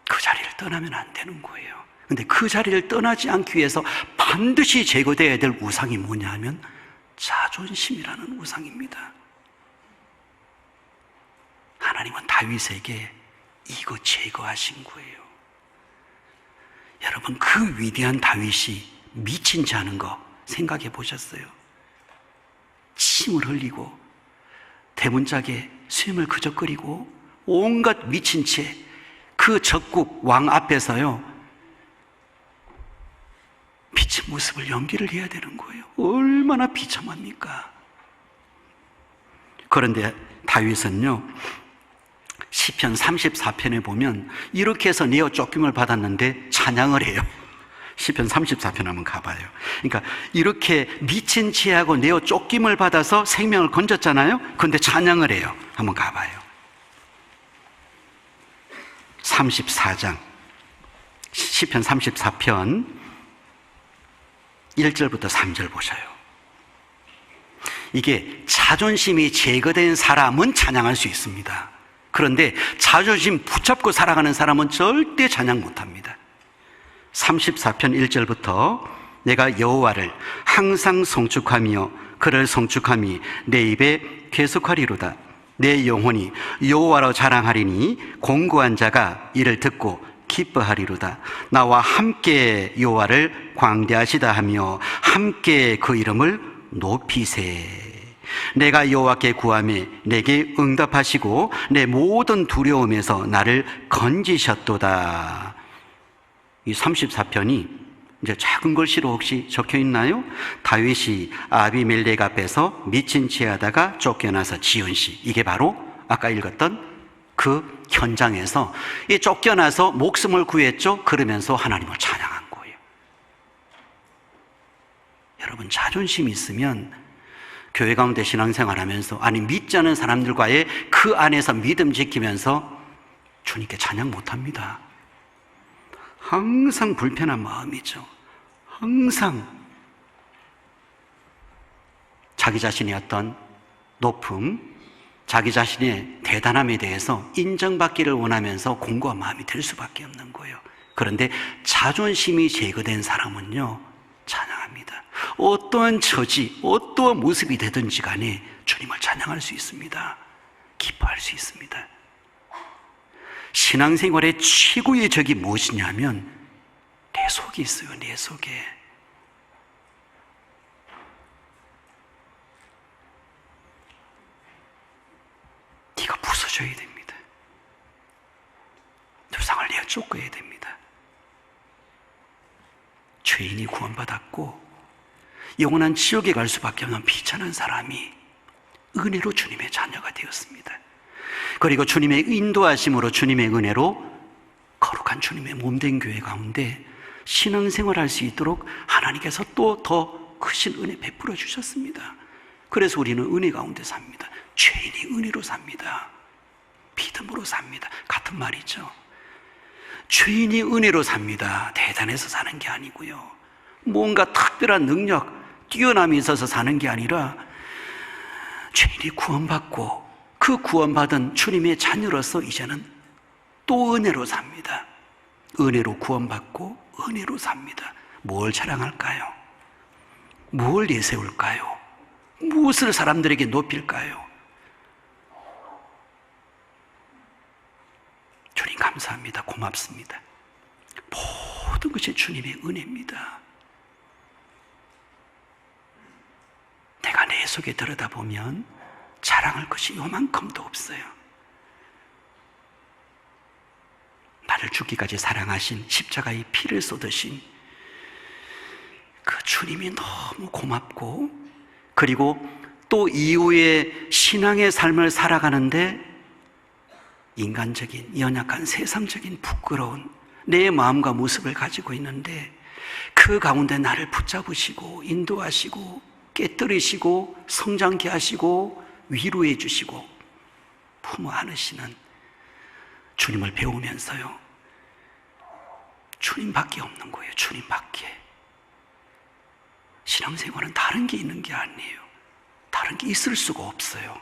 그 자리를 떠나면 안 되는 거예요. 근데 그 자리를 떠나지 않기 위해서 반드시 제거되어야 될 우상이 뭐냐 하면 자존심이라는 우상입니다. 하나님은 다윗에게 이거 제거하신 거예요. 여러분, 그 위대한 다윗이 미친 자 하는 거 생각해 보셨어요? 침을 흘리고 대문짝에 수염을 그적거리고 온갖 미친 채 그 적국 왕 앞에서요, 비친 모습을 연기를 해야 되는 거예요. 얼마나 비참합니까? 그런데 다윗은요, 시편 34편에 보면 이렇게 해서 내어 쫓김을 받았는데 찬양을 해요. 시편 34편 한번 가봐요. 그러니까 이렇게 미친 채하고 내어 쫓김을 받아서 생명을 건졌잖아요. 그런데 찬양을 해요. 한번 가봐요. 34장 시편 34편 1절부터 3절 보셔요. 이게 자존심이 제거된 사람은 찬양할 수 있습니다. 그런데 자존심 붙잡고 살아가는 사람은 절대 찬양 못합니다. 34편 1절부터 내가 여호와를 항상 송축하며 그를 송축함이 내 입에 계속하리로다. 내 영혼이 여호와로 자랑하리니 공고한 자가 이를 듣고 기뻐하리로다. 나와 함께 여호와를 광대하시다 하며 함께 그 이름을 높이세. 내가 여호와께 구하매 내게 응답하시고 내 모든 두려움에서 나를 건지셨도다. 이 34편이 이제 작은 글씨로 혹시 적혀 있나요? 다윗이 아비멜렉 앞에서 미친 채 하다가 쫓겨나서 지은 시. 이게 바로 아까 읽었던 그 현장에서 이 쫓겨나서 목숨을 구했죠. 그러면서 하나님을 찬양한 거예요. 여러분, 자존심이 있으면 교회 가운데 신앙생활 하면서, 아니 믿지 않은 사람들과의 그 안에서 믿음 지키면서 주님께 찬양 못합니다. 항상 불편한 마음이죠. 항상 자기 자신의 어떤 높음, 자기 자신의 대단함에 대해서 인정받기를 원하면서 공고한 마음이 될 수밖에 없는 거예요. 그런데 자존심이 제거된 사람은요, 찬양합니다. 어떠한 처지, 어떠한 모습이 되든지 간에 주님을 찬양할 수 있습니다. 기뻐할 수 있습니다. 신앙생활의 최고의 적이 무엇이냐면 내 속에 있어요. 내 속에. 네가 부서져야 됩니다. 두상을 내쫓아야 됩니다. 죄인이 구원받았고 영원한 지옥에 갈 수밖에 없는 비천한 사람이 은혜로 주님의 자녀가 되었습니다. 그리고 주님의 인도하심으로, 주님의 은혜로 거룩한 주님의 몸된 교회 가운데 신앙생활할 수 있도록 하나님께서 또 더 크신 은혜 베풀어 주셨습니다. 그래서 우리는 은혜 가운데 삽니다. 죄인이 은혜로 삽니다. 믿음으로 삽니다. 같은 말이죠. 죄인이 은혜로 삽니다. 대단해서 사는 게 아니고요, 뭔가 특별한 능력, 뛰어남이 있어서 사는 게 아니라 죄인이 구원받고 그 구원받은 주님의 자녀로서 이제는 또 은혜로 삽니다. 은혜로 구원받고 은혜로 삽니다. 뭘 자랑할까요? 뭘 내세울까요? 무엇을 사람들에게 높일까요? 주님 감사합니다. 고맙습니다. 모든 것이 주님의 은혜입니다. 내가 내 속에 들여다보면 자랑할 것이 요만큼도 없어요. 나를 죽기까지 사랑하신, 십자가의 피를 쏟으신 그 주님이 너무 고맙고, 그리고 또 이후에 신앙의 삶을 살아가는데 인간적인, 연약한, 세상적인 부끄러운 내 마음과 모습을 가지고 있는데 그 가운데 나를 붙잡으시고 인도하시고 깨뜨리시고 성장케 하시고 위로해 주시고 품어 안으시는 주님을 배우면서요, 주님밖에 없는 거예요. 주님밖에. 신앙생활은 다른 게 있는 게 아니에요. 다른 게 있을 수가 없어요.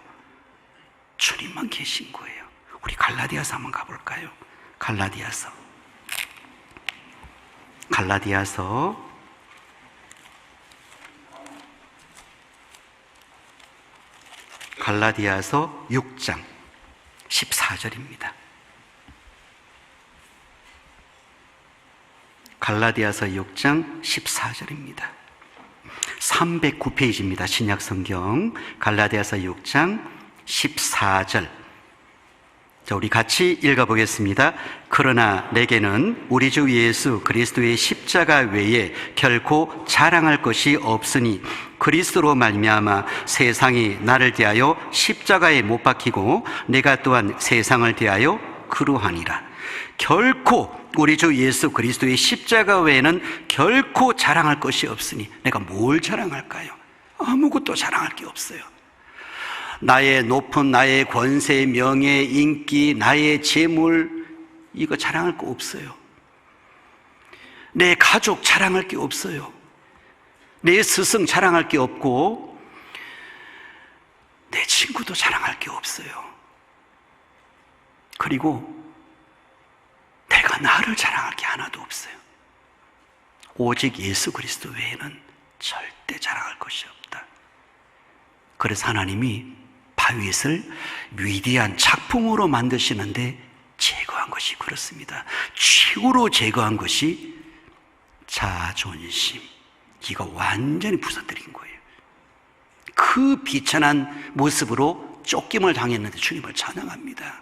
주님만 계신 거예요. 우리 갈라디아서 한번 가볼까요? 갈라디아서 6장 14절입니다. 갈라디아서 6장 14절입니다. 309페이지입니다. 신약성경 갈라디아서 6장 14절. 자, 우리 같이 읽어보겠습니다. 그러나 내게는 우리 주 예수 그리스도의 십자가 외에 결코 자랑할 것이 없으니 그리스도로 말미암아 세상이 나를 대하여 십자가에 못 박히고 내가 또한 세상을 대하여 그러하니라. 결코 우리 주 예수 그리스도의 십자가 외에는 결코 자랑할 것이 없으니 내가 뭘 자랑할까요? 아무것도 자랑할 게 없어요. 나의 높은, 나의 권세, 명예, 인기, 나의 재물, 이거 자랑할 거 없어요. 내 가족 자랑할 게 없어요. 내 스승 자랑할 게 없고 내 친구도 자랑할 게 없어요. 그리고 내가 나를 자랑할 게 하나도 없어요. 오직 예수 그리스도 외에는 절대 자랑할 것이 없다. 그래서 하나님이 다윗을 위대한 작품으로 만드시는데 제거한 것이 그렇습니다. 최후로 제거한 것이 자존심. 이거 완전히 부서뜨린 거예요. 그 비천한 모습으로 쫓김을 당했는데 주님을 찬양합니다.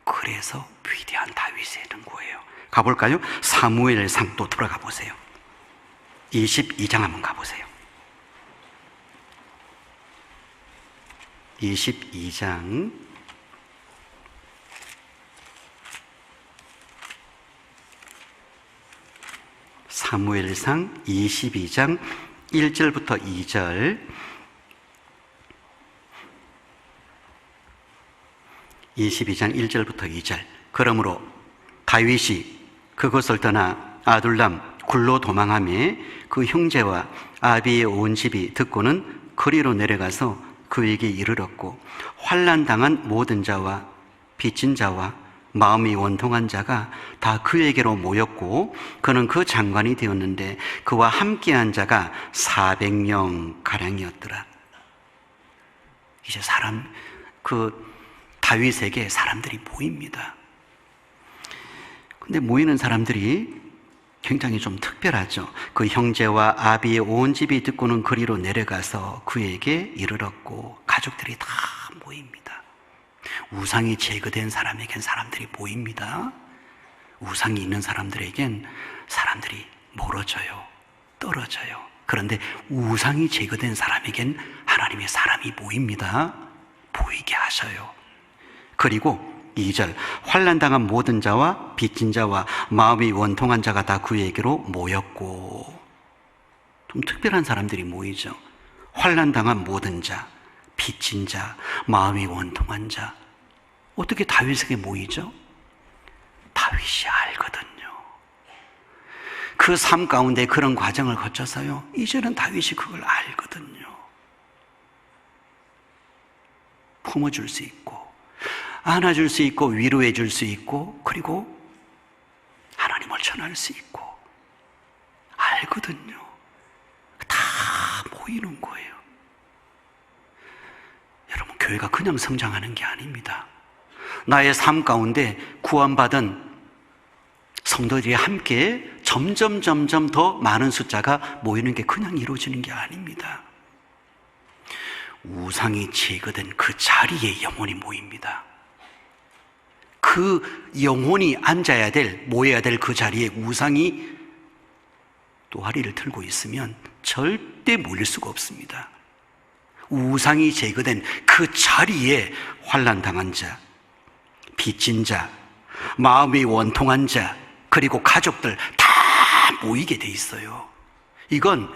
그래서 위대한 다윗이 되는 거예요. 가볼까요? 사무엘상 또 돌아가 보세요. 22장 한번 가보세요. 22장 사무엘상 22장 1절부터 2절. 22장 1절부터 2절. 그러므로 다윗이 그것을 떠나 아둘람 굴로 도망하며 그 형제와 아비의 온 집이 듣고는 거리로 내려가서 그에게 이르렀고 환난당한 모든 자와 빚진 자와 마음이 원통한 자가 다 그에게로 모였고 그는 그 장관이 되었는데 그와 함께한 자가 400명 가량이었더라. 이제 다윗에게 사람들이 모입니다. 근데 모이는 사람들이 굉장히 좀 특별하죠. 그 형제와 아비의 온 집이 듣고는 거리로 내려가서 그에게 이르렀고 가족들이 다 모입니다. 우상이 제거된 사람에겐 사람들이 모입니다. 우상이 있는 사람들에겐 사람들이 멀어져요. 떨어져요. 그런데 우상이 제거된 사람에겐 하나님의 사람이 모입니다. 보이게 하셔요. 그리고 2절, 환난당한 모든 자와 빚진 자와 마음이 원통한 자가 다 그에게로 모였고, 좀 특별한 사람들이 모이죠. 환난당한 모든 자, 빚진 자, 마음이 원통한 자. 어떻게 다윗에게 모이죠? 다윗이 알거든요. 그 삶 가운데 그런 과정을 거쳐서요, 이제는 다윗이 그걸 알거든요. 품어줄 수 있고 안아줄 수 있고 위로해 줄 수 있고 그리고 하나님을 전할 수 있고 알거든요. 다 모이는 거예요. 여러분, 교회가 그냥 성장하는 게 아닙니다. 나의 삶 가운데 구원받은 성도들이 함께 점점 더 많은 숫자가 모이는 게 그냥 이루어지는 게 아닙니다. 우상이 제거된 그 자리에 영혼이 모입니다. 그 영혼이 앉아야 될, 모여야 될 그 자리에 우상이 또다리를 틀고 있으면 절대 모일 수가 없습니다. 우상이 제거된 그 자리에 환난당한 자, 빚진 자, 마음이 원통한 자, 그리고 가족들 다 모이게 돼 있어요. 이건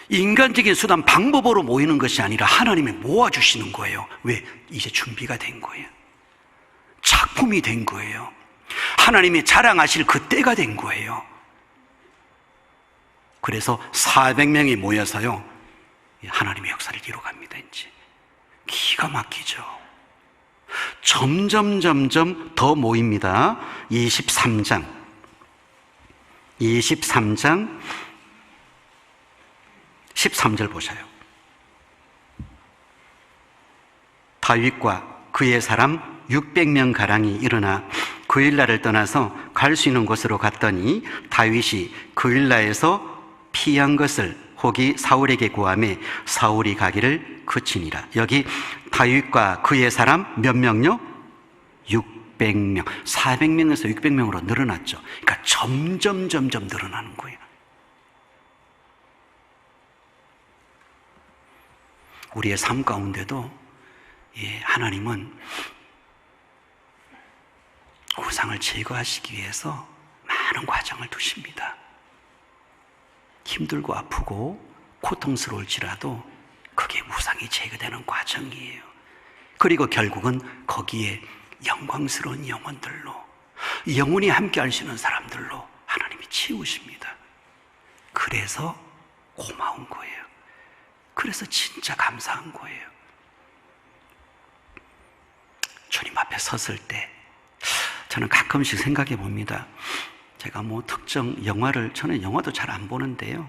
인간적인 수단, 방법으로 모이는 것이 아니라 하나님이 모아주시는 거예요. 왜? 이제 준비가 된 거예요. 작품이 된 거예요. 하나님이 자랑하실 그 때가 된 거예요. 그래서 400명이 모여서요, 하나님의 역사를 이뤄갑니다. 이제 기가 막히죠. 점점 더 모입니다. 23장 13절 보셔요. 다윗과 그의 사람 600명 가량이 일어나 그일라를 떠나서 갈 수 있는 곳으로 갔더니 다윗이 그일라에서 피한 것을 혹이 사울에게 구하매 사울이 가기를 그치니라. 여기 다윗과 그의 사람 몇 명요? 600명. 400명에서 600명으로 늘어났죠. 그러니까 점점 늘어나는 거예요. 우리의 삶 가운데도 하나님은 우상을 제거하시기 위해서 많은 과정을 두십니다. 힘들고 아프고 고통스러울지라도 그게 우상이 제거되는 과정이에요. 그리고 결국은 거기에 영광스러운 영혼들로, 영원히 함께 할 수 있는 사람들로 하나님이 채우십니다. 그래서 고마운 거예요. 그래서 진짜 감사한 거예요. 주님 앞에 섰을 때 저는 가끔씩 생각해 봅니다. 제가 특정 영화를, 저는 영화도 잘 안 보는데요,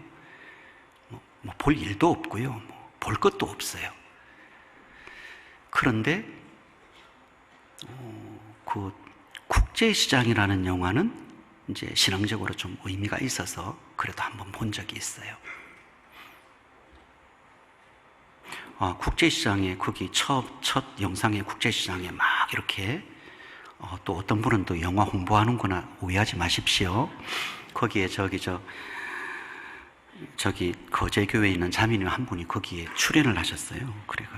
볼 일도 없고요, 볼 것도 없어요. 그런데 그 국제시장이라는 영화는 이제 신앙적으로 좀 의미가 있어서 그래도 한번 본 적이 있어요. 국제시장에, 거기 첫 영상에 국제시장에 막 이렇게 또 어떤 분은 또 영화 홍보하는구나 오해하지 마십시오. 거기에 저기 거제교회에 있는 자매님 한 분이 거기에 출연을 하셨어요. 그래가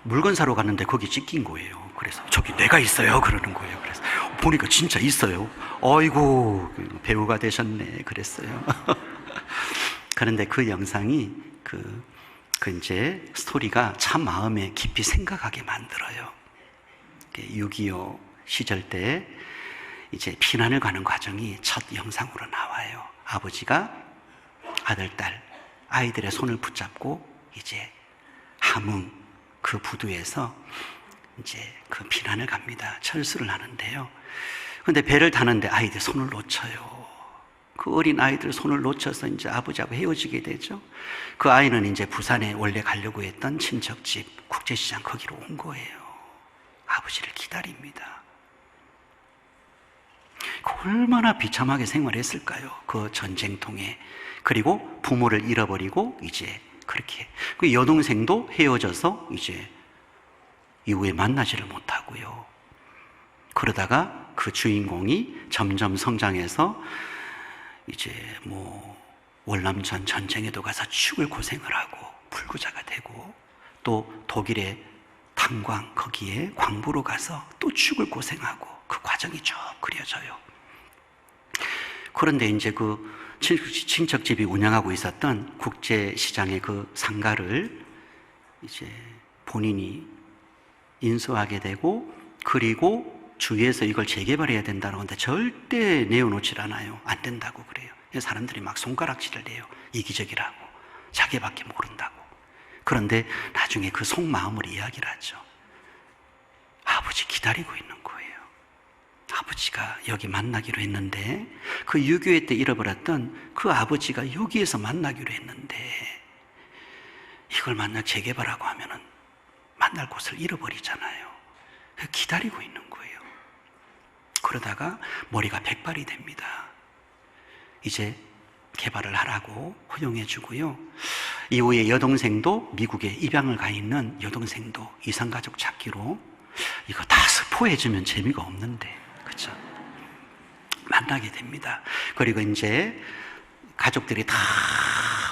물건 사러 갔는데 거기 찍힌 거예요. 그래서 저기 내가 있어요 그러는 거예요. 그래서 보니까 진짜 있어요. 어이구, 배우가 되셨네 그랬어요. 그런데 그 영상이 그 이제 스토리가 참 마음에 깊이 생각하게 만들어요. 6.25 시절 때 이제 피난을 가는 과정이 첫 영상으로 나와요. 아버지가 아들, 딸, 아이들의 손을 붙잡고 이제 함흥 그 부두에서 이제 그 피난을 갑니다. 철수를 하는데요. 근데 배를 타는데 아이들 손을 놓쳐요. 그 어린 아이들 손을 놓쳐서 이제 아버지하고 헤어지게 되죠. 그 아이는 이제 부산에 원래 가려고 했던 친척집 국제시장 거기로 온 거예요. 아버지를 기다립니다. 얼마나 비참하게 생활했을까요? 그 전쟁통에. 그리고 부모를 잃어버리고 이제 그렇게. 그 여동생도 헤어져서 이제 이후에 만나지를 못하고요. 그러다가 그 주인공이 점점 성장해서 이제 뭐 월남전 전쟁에도 가서 죽을 고생을 하고 불구자가 되고 또 독일의 탄광 거기에 광부로 가서 또 죽을 고생하고 그 과정이 쭉 그려져요. 그런데 이제 그 친척집이 운영하고 있었던 국제시장의 그 상가를 이제 본인이 인수하게 되고 그리고 주위에서 이걸 재개발해야 된다고 하는데 절대 내어놓질 않아요. 안 된다고 그래요. 사람들이 막 손가락질을 내요. 이기적이라고. 자기밖에 모른다고. 그런데 나중에 그 속마음을 이야기를 하죠. 아버지 기다리고 있는 거예요. 아버지가 여기 만나기로 했는데 그 6.25 때 잃어버렸던 그 아버지가 여기에서 만나기로 했는데 이걸 만약 재개발하고 하면은 만날 곳을 잃어버리잖아요. 기다리고 있는 거예요. 그러다가 머리가 백발이 됩니다. 이제 개발을 하라고 허용해 주고요. 이후에 여동생도 미국에 입양을 가 있는 여동생도 이산가족 찾기로 이거 다 스포해 주면 재미가 없는데 그렇죠? 만나게 됩니다. 그리고 이제 가족들이 다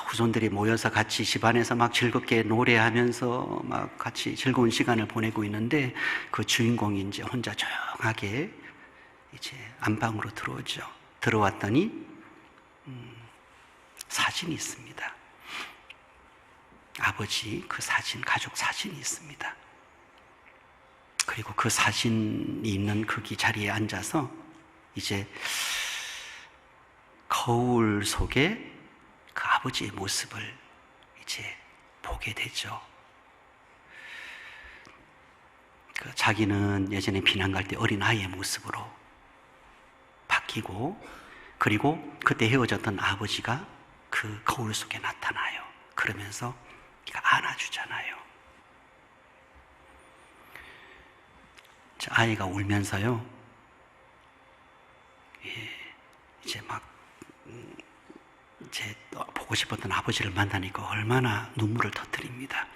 후손들이 모여서 같이 집안에서 막 즐겁게 노래하면서 막 같이 즐거운 시간을 보내고 있는데 그 주인공이 이제 혼자 조용하게 이제 안방으로 들어오죠. 들어왔더니 사진이 있습니다. 아버지 그 사진, 가족 사진이 있습니다. 그리고 그 사진이 있는 거기 자리에 앉아서 이제 거울 속에 그 아버지의 모습을 이제 보게 되죠. 그 자기는 예전에 비난 갈 때 어린 아이의 모습으로 바뀌고 그리고 그때 헤어졌던 아버지가 그 거울 속에 나타나요. 그러면서 안아주잖아요. 아이가 울면서요. 이제 막 제 보고 싶었던 아버지를 만나니까 얼마나 눈물을 터뜨립니다.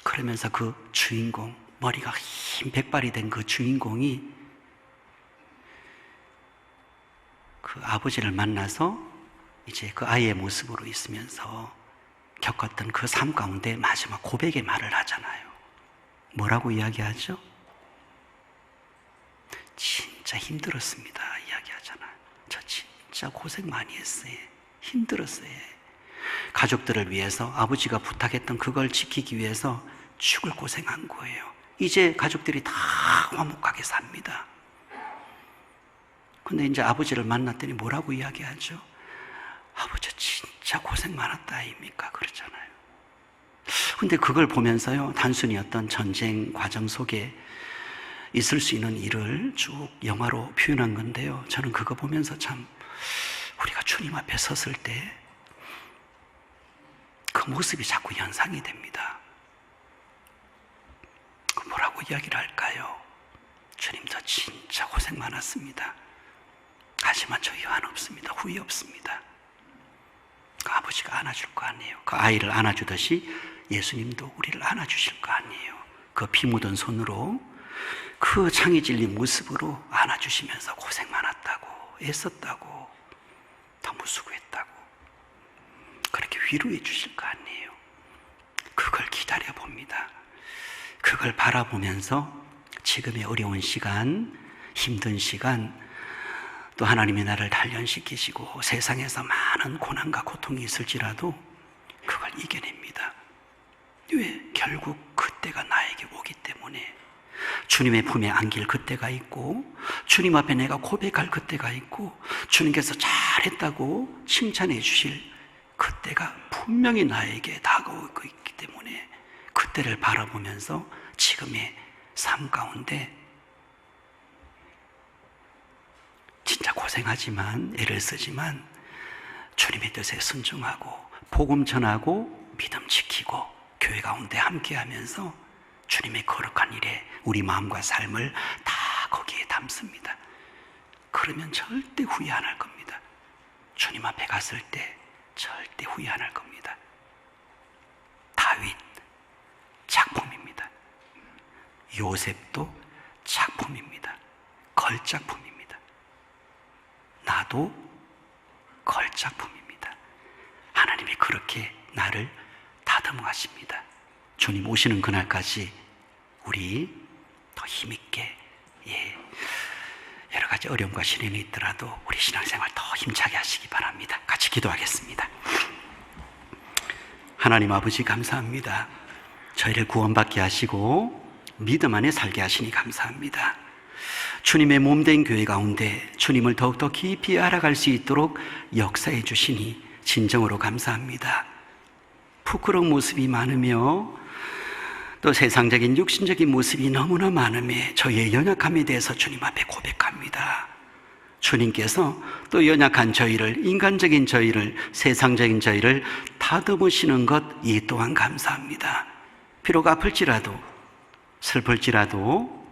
그러면서 그 주인공, 머리가 흰 백발이 된 그 주인공이 그 아버지를 만나서 이제 그 아이의 모습으로 있으면서 겪었던 그 삶 가운데 마지막 고백의 말을 하잖아요. 뭐라고 이야기하죠? 진짜 힘들었습니다. 이야기하잖아요. 저 진짜 고생 많이 했어요. 힘들었어요. 가족들을 위해서 아버지가 부탁했던 그걸 지키기 위해서 죽을 고생한 거예요. 이제 가족들이 다 화목하게 삽니다. 근데 이제 아버지를 만났더니 뭐라고 이야기하죠? 아버지 진짜 고생 많았다 아닙니까? 그러잖아요. 근데 그걸 보면서요, 단순히 어떤 전쟁 과정 속에 있을 수 있는 일을 쭉 영화로 표현한 건데요. 저는 그거 보면서 참 우리가 주님 앞에 섰을 때 그 모습이 자꾸 연상이 됩니다. 뭐라고 이야기를 할까요? 주님 저 진짜 고생 많았습니다. 하지만 저 유한 없습니다. 후회 없습니다. 그 아버지가 안아줄 거 아니에요. 그 아이를 안아주듯이 예수님도 우리를 안아주실 거 아니에요. 그 피 묻은 손으로 그 창이 찔린 모습으로 안아주시면서 고생 많았다고, 애썼다고, 너무 수고했다고 그렇게 위로해 주실 거 아니에요. 그걸 기다려 봅니다. 그걸 바라보면서 지금의 어려운 시간, 힘든 시간, 또 하나님이 나를 단련시키시고 세상에서 많은 고난과 고통이 있을지라도 그걸 이겨냅니다. 왜? 결국 그때가 나에게 오기 때문에 주님의 품에 안길 그때가 있고 주님 앞에 내가 고백할 그때가 있고 주님께서 잘했다고 칭찬해 주실 그때가 분명히 나에게 다가오고 있기 때문에 그때를 바라보면서 지금의 삶 가운데 진짜 고생하지만 애를 쓰지만 주님의 뜻에 순종하고 복음 전하고 믿음 지키고 교회 가운데 함께하면서 주님의 거룩한 일에 우리 마음과 삶을 다 거기에 담습니다. 그러면 절대 후회 안 할 겁니다. 주님 앞에 갔을 때 절대 후회 안 할 겁니다. 다윗 작품입니다. 요셉도 작품입니다. 걸작품입니다. 나도 걸작품입니다. 하나님이 그렇게 나를 다듬어가십니다. 주님 오시는 그날까지 우리 더 힘있게 여러 가지 어려움과 시련이 있더라도 우리 신앙생활 더 힘차게 하시기 바랍니다. 같이 기도하겠습니다. 하나님 아버지 감사합니다. 저희를 구원받게 하시고 믿음 안에 살게 하시니 감사합니다. 주님의 몸된 교회 가운데 주님을 더욱더 깊이 알아갈 수 있도록 역사해 주시니 진정으로 감사합니다. 부끄러운 모습이 많으며 또 세상적인 육신적인 모습이 너무나 많음에 저희의 연약함에 대해서 주님 앞에 고백합니다. 주님께서 또 연약한 저희를, 인간적인 저희를, 세상적인 저희를 다듬으시는 것 이 또한 감사합니다. 비록 아플지라도 슬플지라도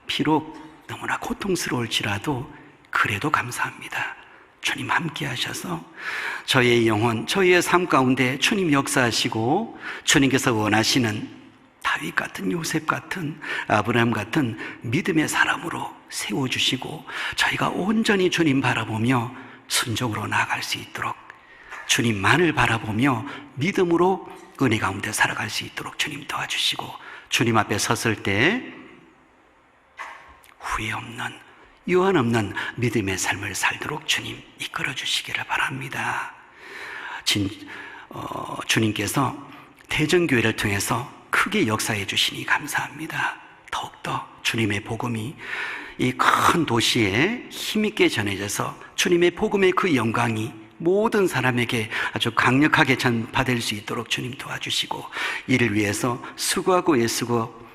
비록 너무나 고통스러울지라도 그래도 감사합니다. 주님 함께 하셔서 저희의 영혼, 저희의 삶 가운데 주님 역사하시고 주님께서 원하시는 다윗 같은, 요셉 같은, 아브라함 같은 믿음의 사람으로 세워주시고 저희가 온전히 주님 바라보며 순종으로 나아갈 수 있도록 주님만을 바라보며 믿음으로 은혜 가운데 살아갈 수 있도록 주님 도와주시고 주님 앞에 섰을 때 후회 없는, 유한 없는 믿음의 삶을 살도록 주님 이끌어 주시기를 바랍니다. 주님께서 대전교회를 통해서 크게 역사해 주시니 감사합니다. 더욱더 주님의 복음이 이 큰 도시에 힘있게 전해져서 주님의 복음의 그 영광이 모든 사람에게 아주 강력하게 전파될 수 있도록 주님 도와주시고 이를 위해서 수고하고 애쓰고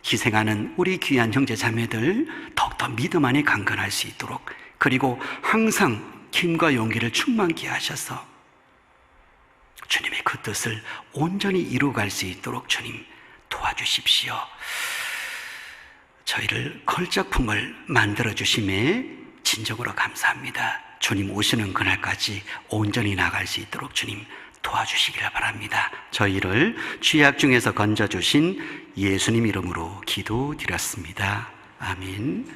희생하는 우리 귀한 형제 자매들 더욱더 믿음 안에 강건할 수 있도록 그리고 항상 힘과 용기를 충만케 하셔서 주님의 그 뜻을 온전히 이루어갈 수 있도록 주님 도와주십시오. 저희를 걸작품을 만들어주심에 진정으로 감사합니다. 주님 오시는 그날까지 온전히 나갈 수 있도록 주님 도와주시기를 바랍니다. 저희를 죄악 중에서 건져주신 예수님 이름으로 기도드렸습니다. 아멘.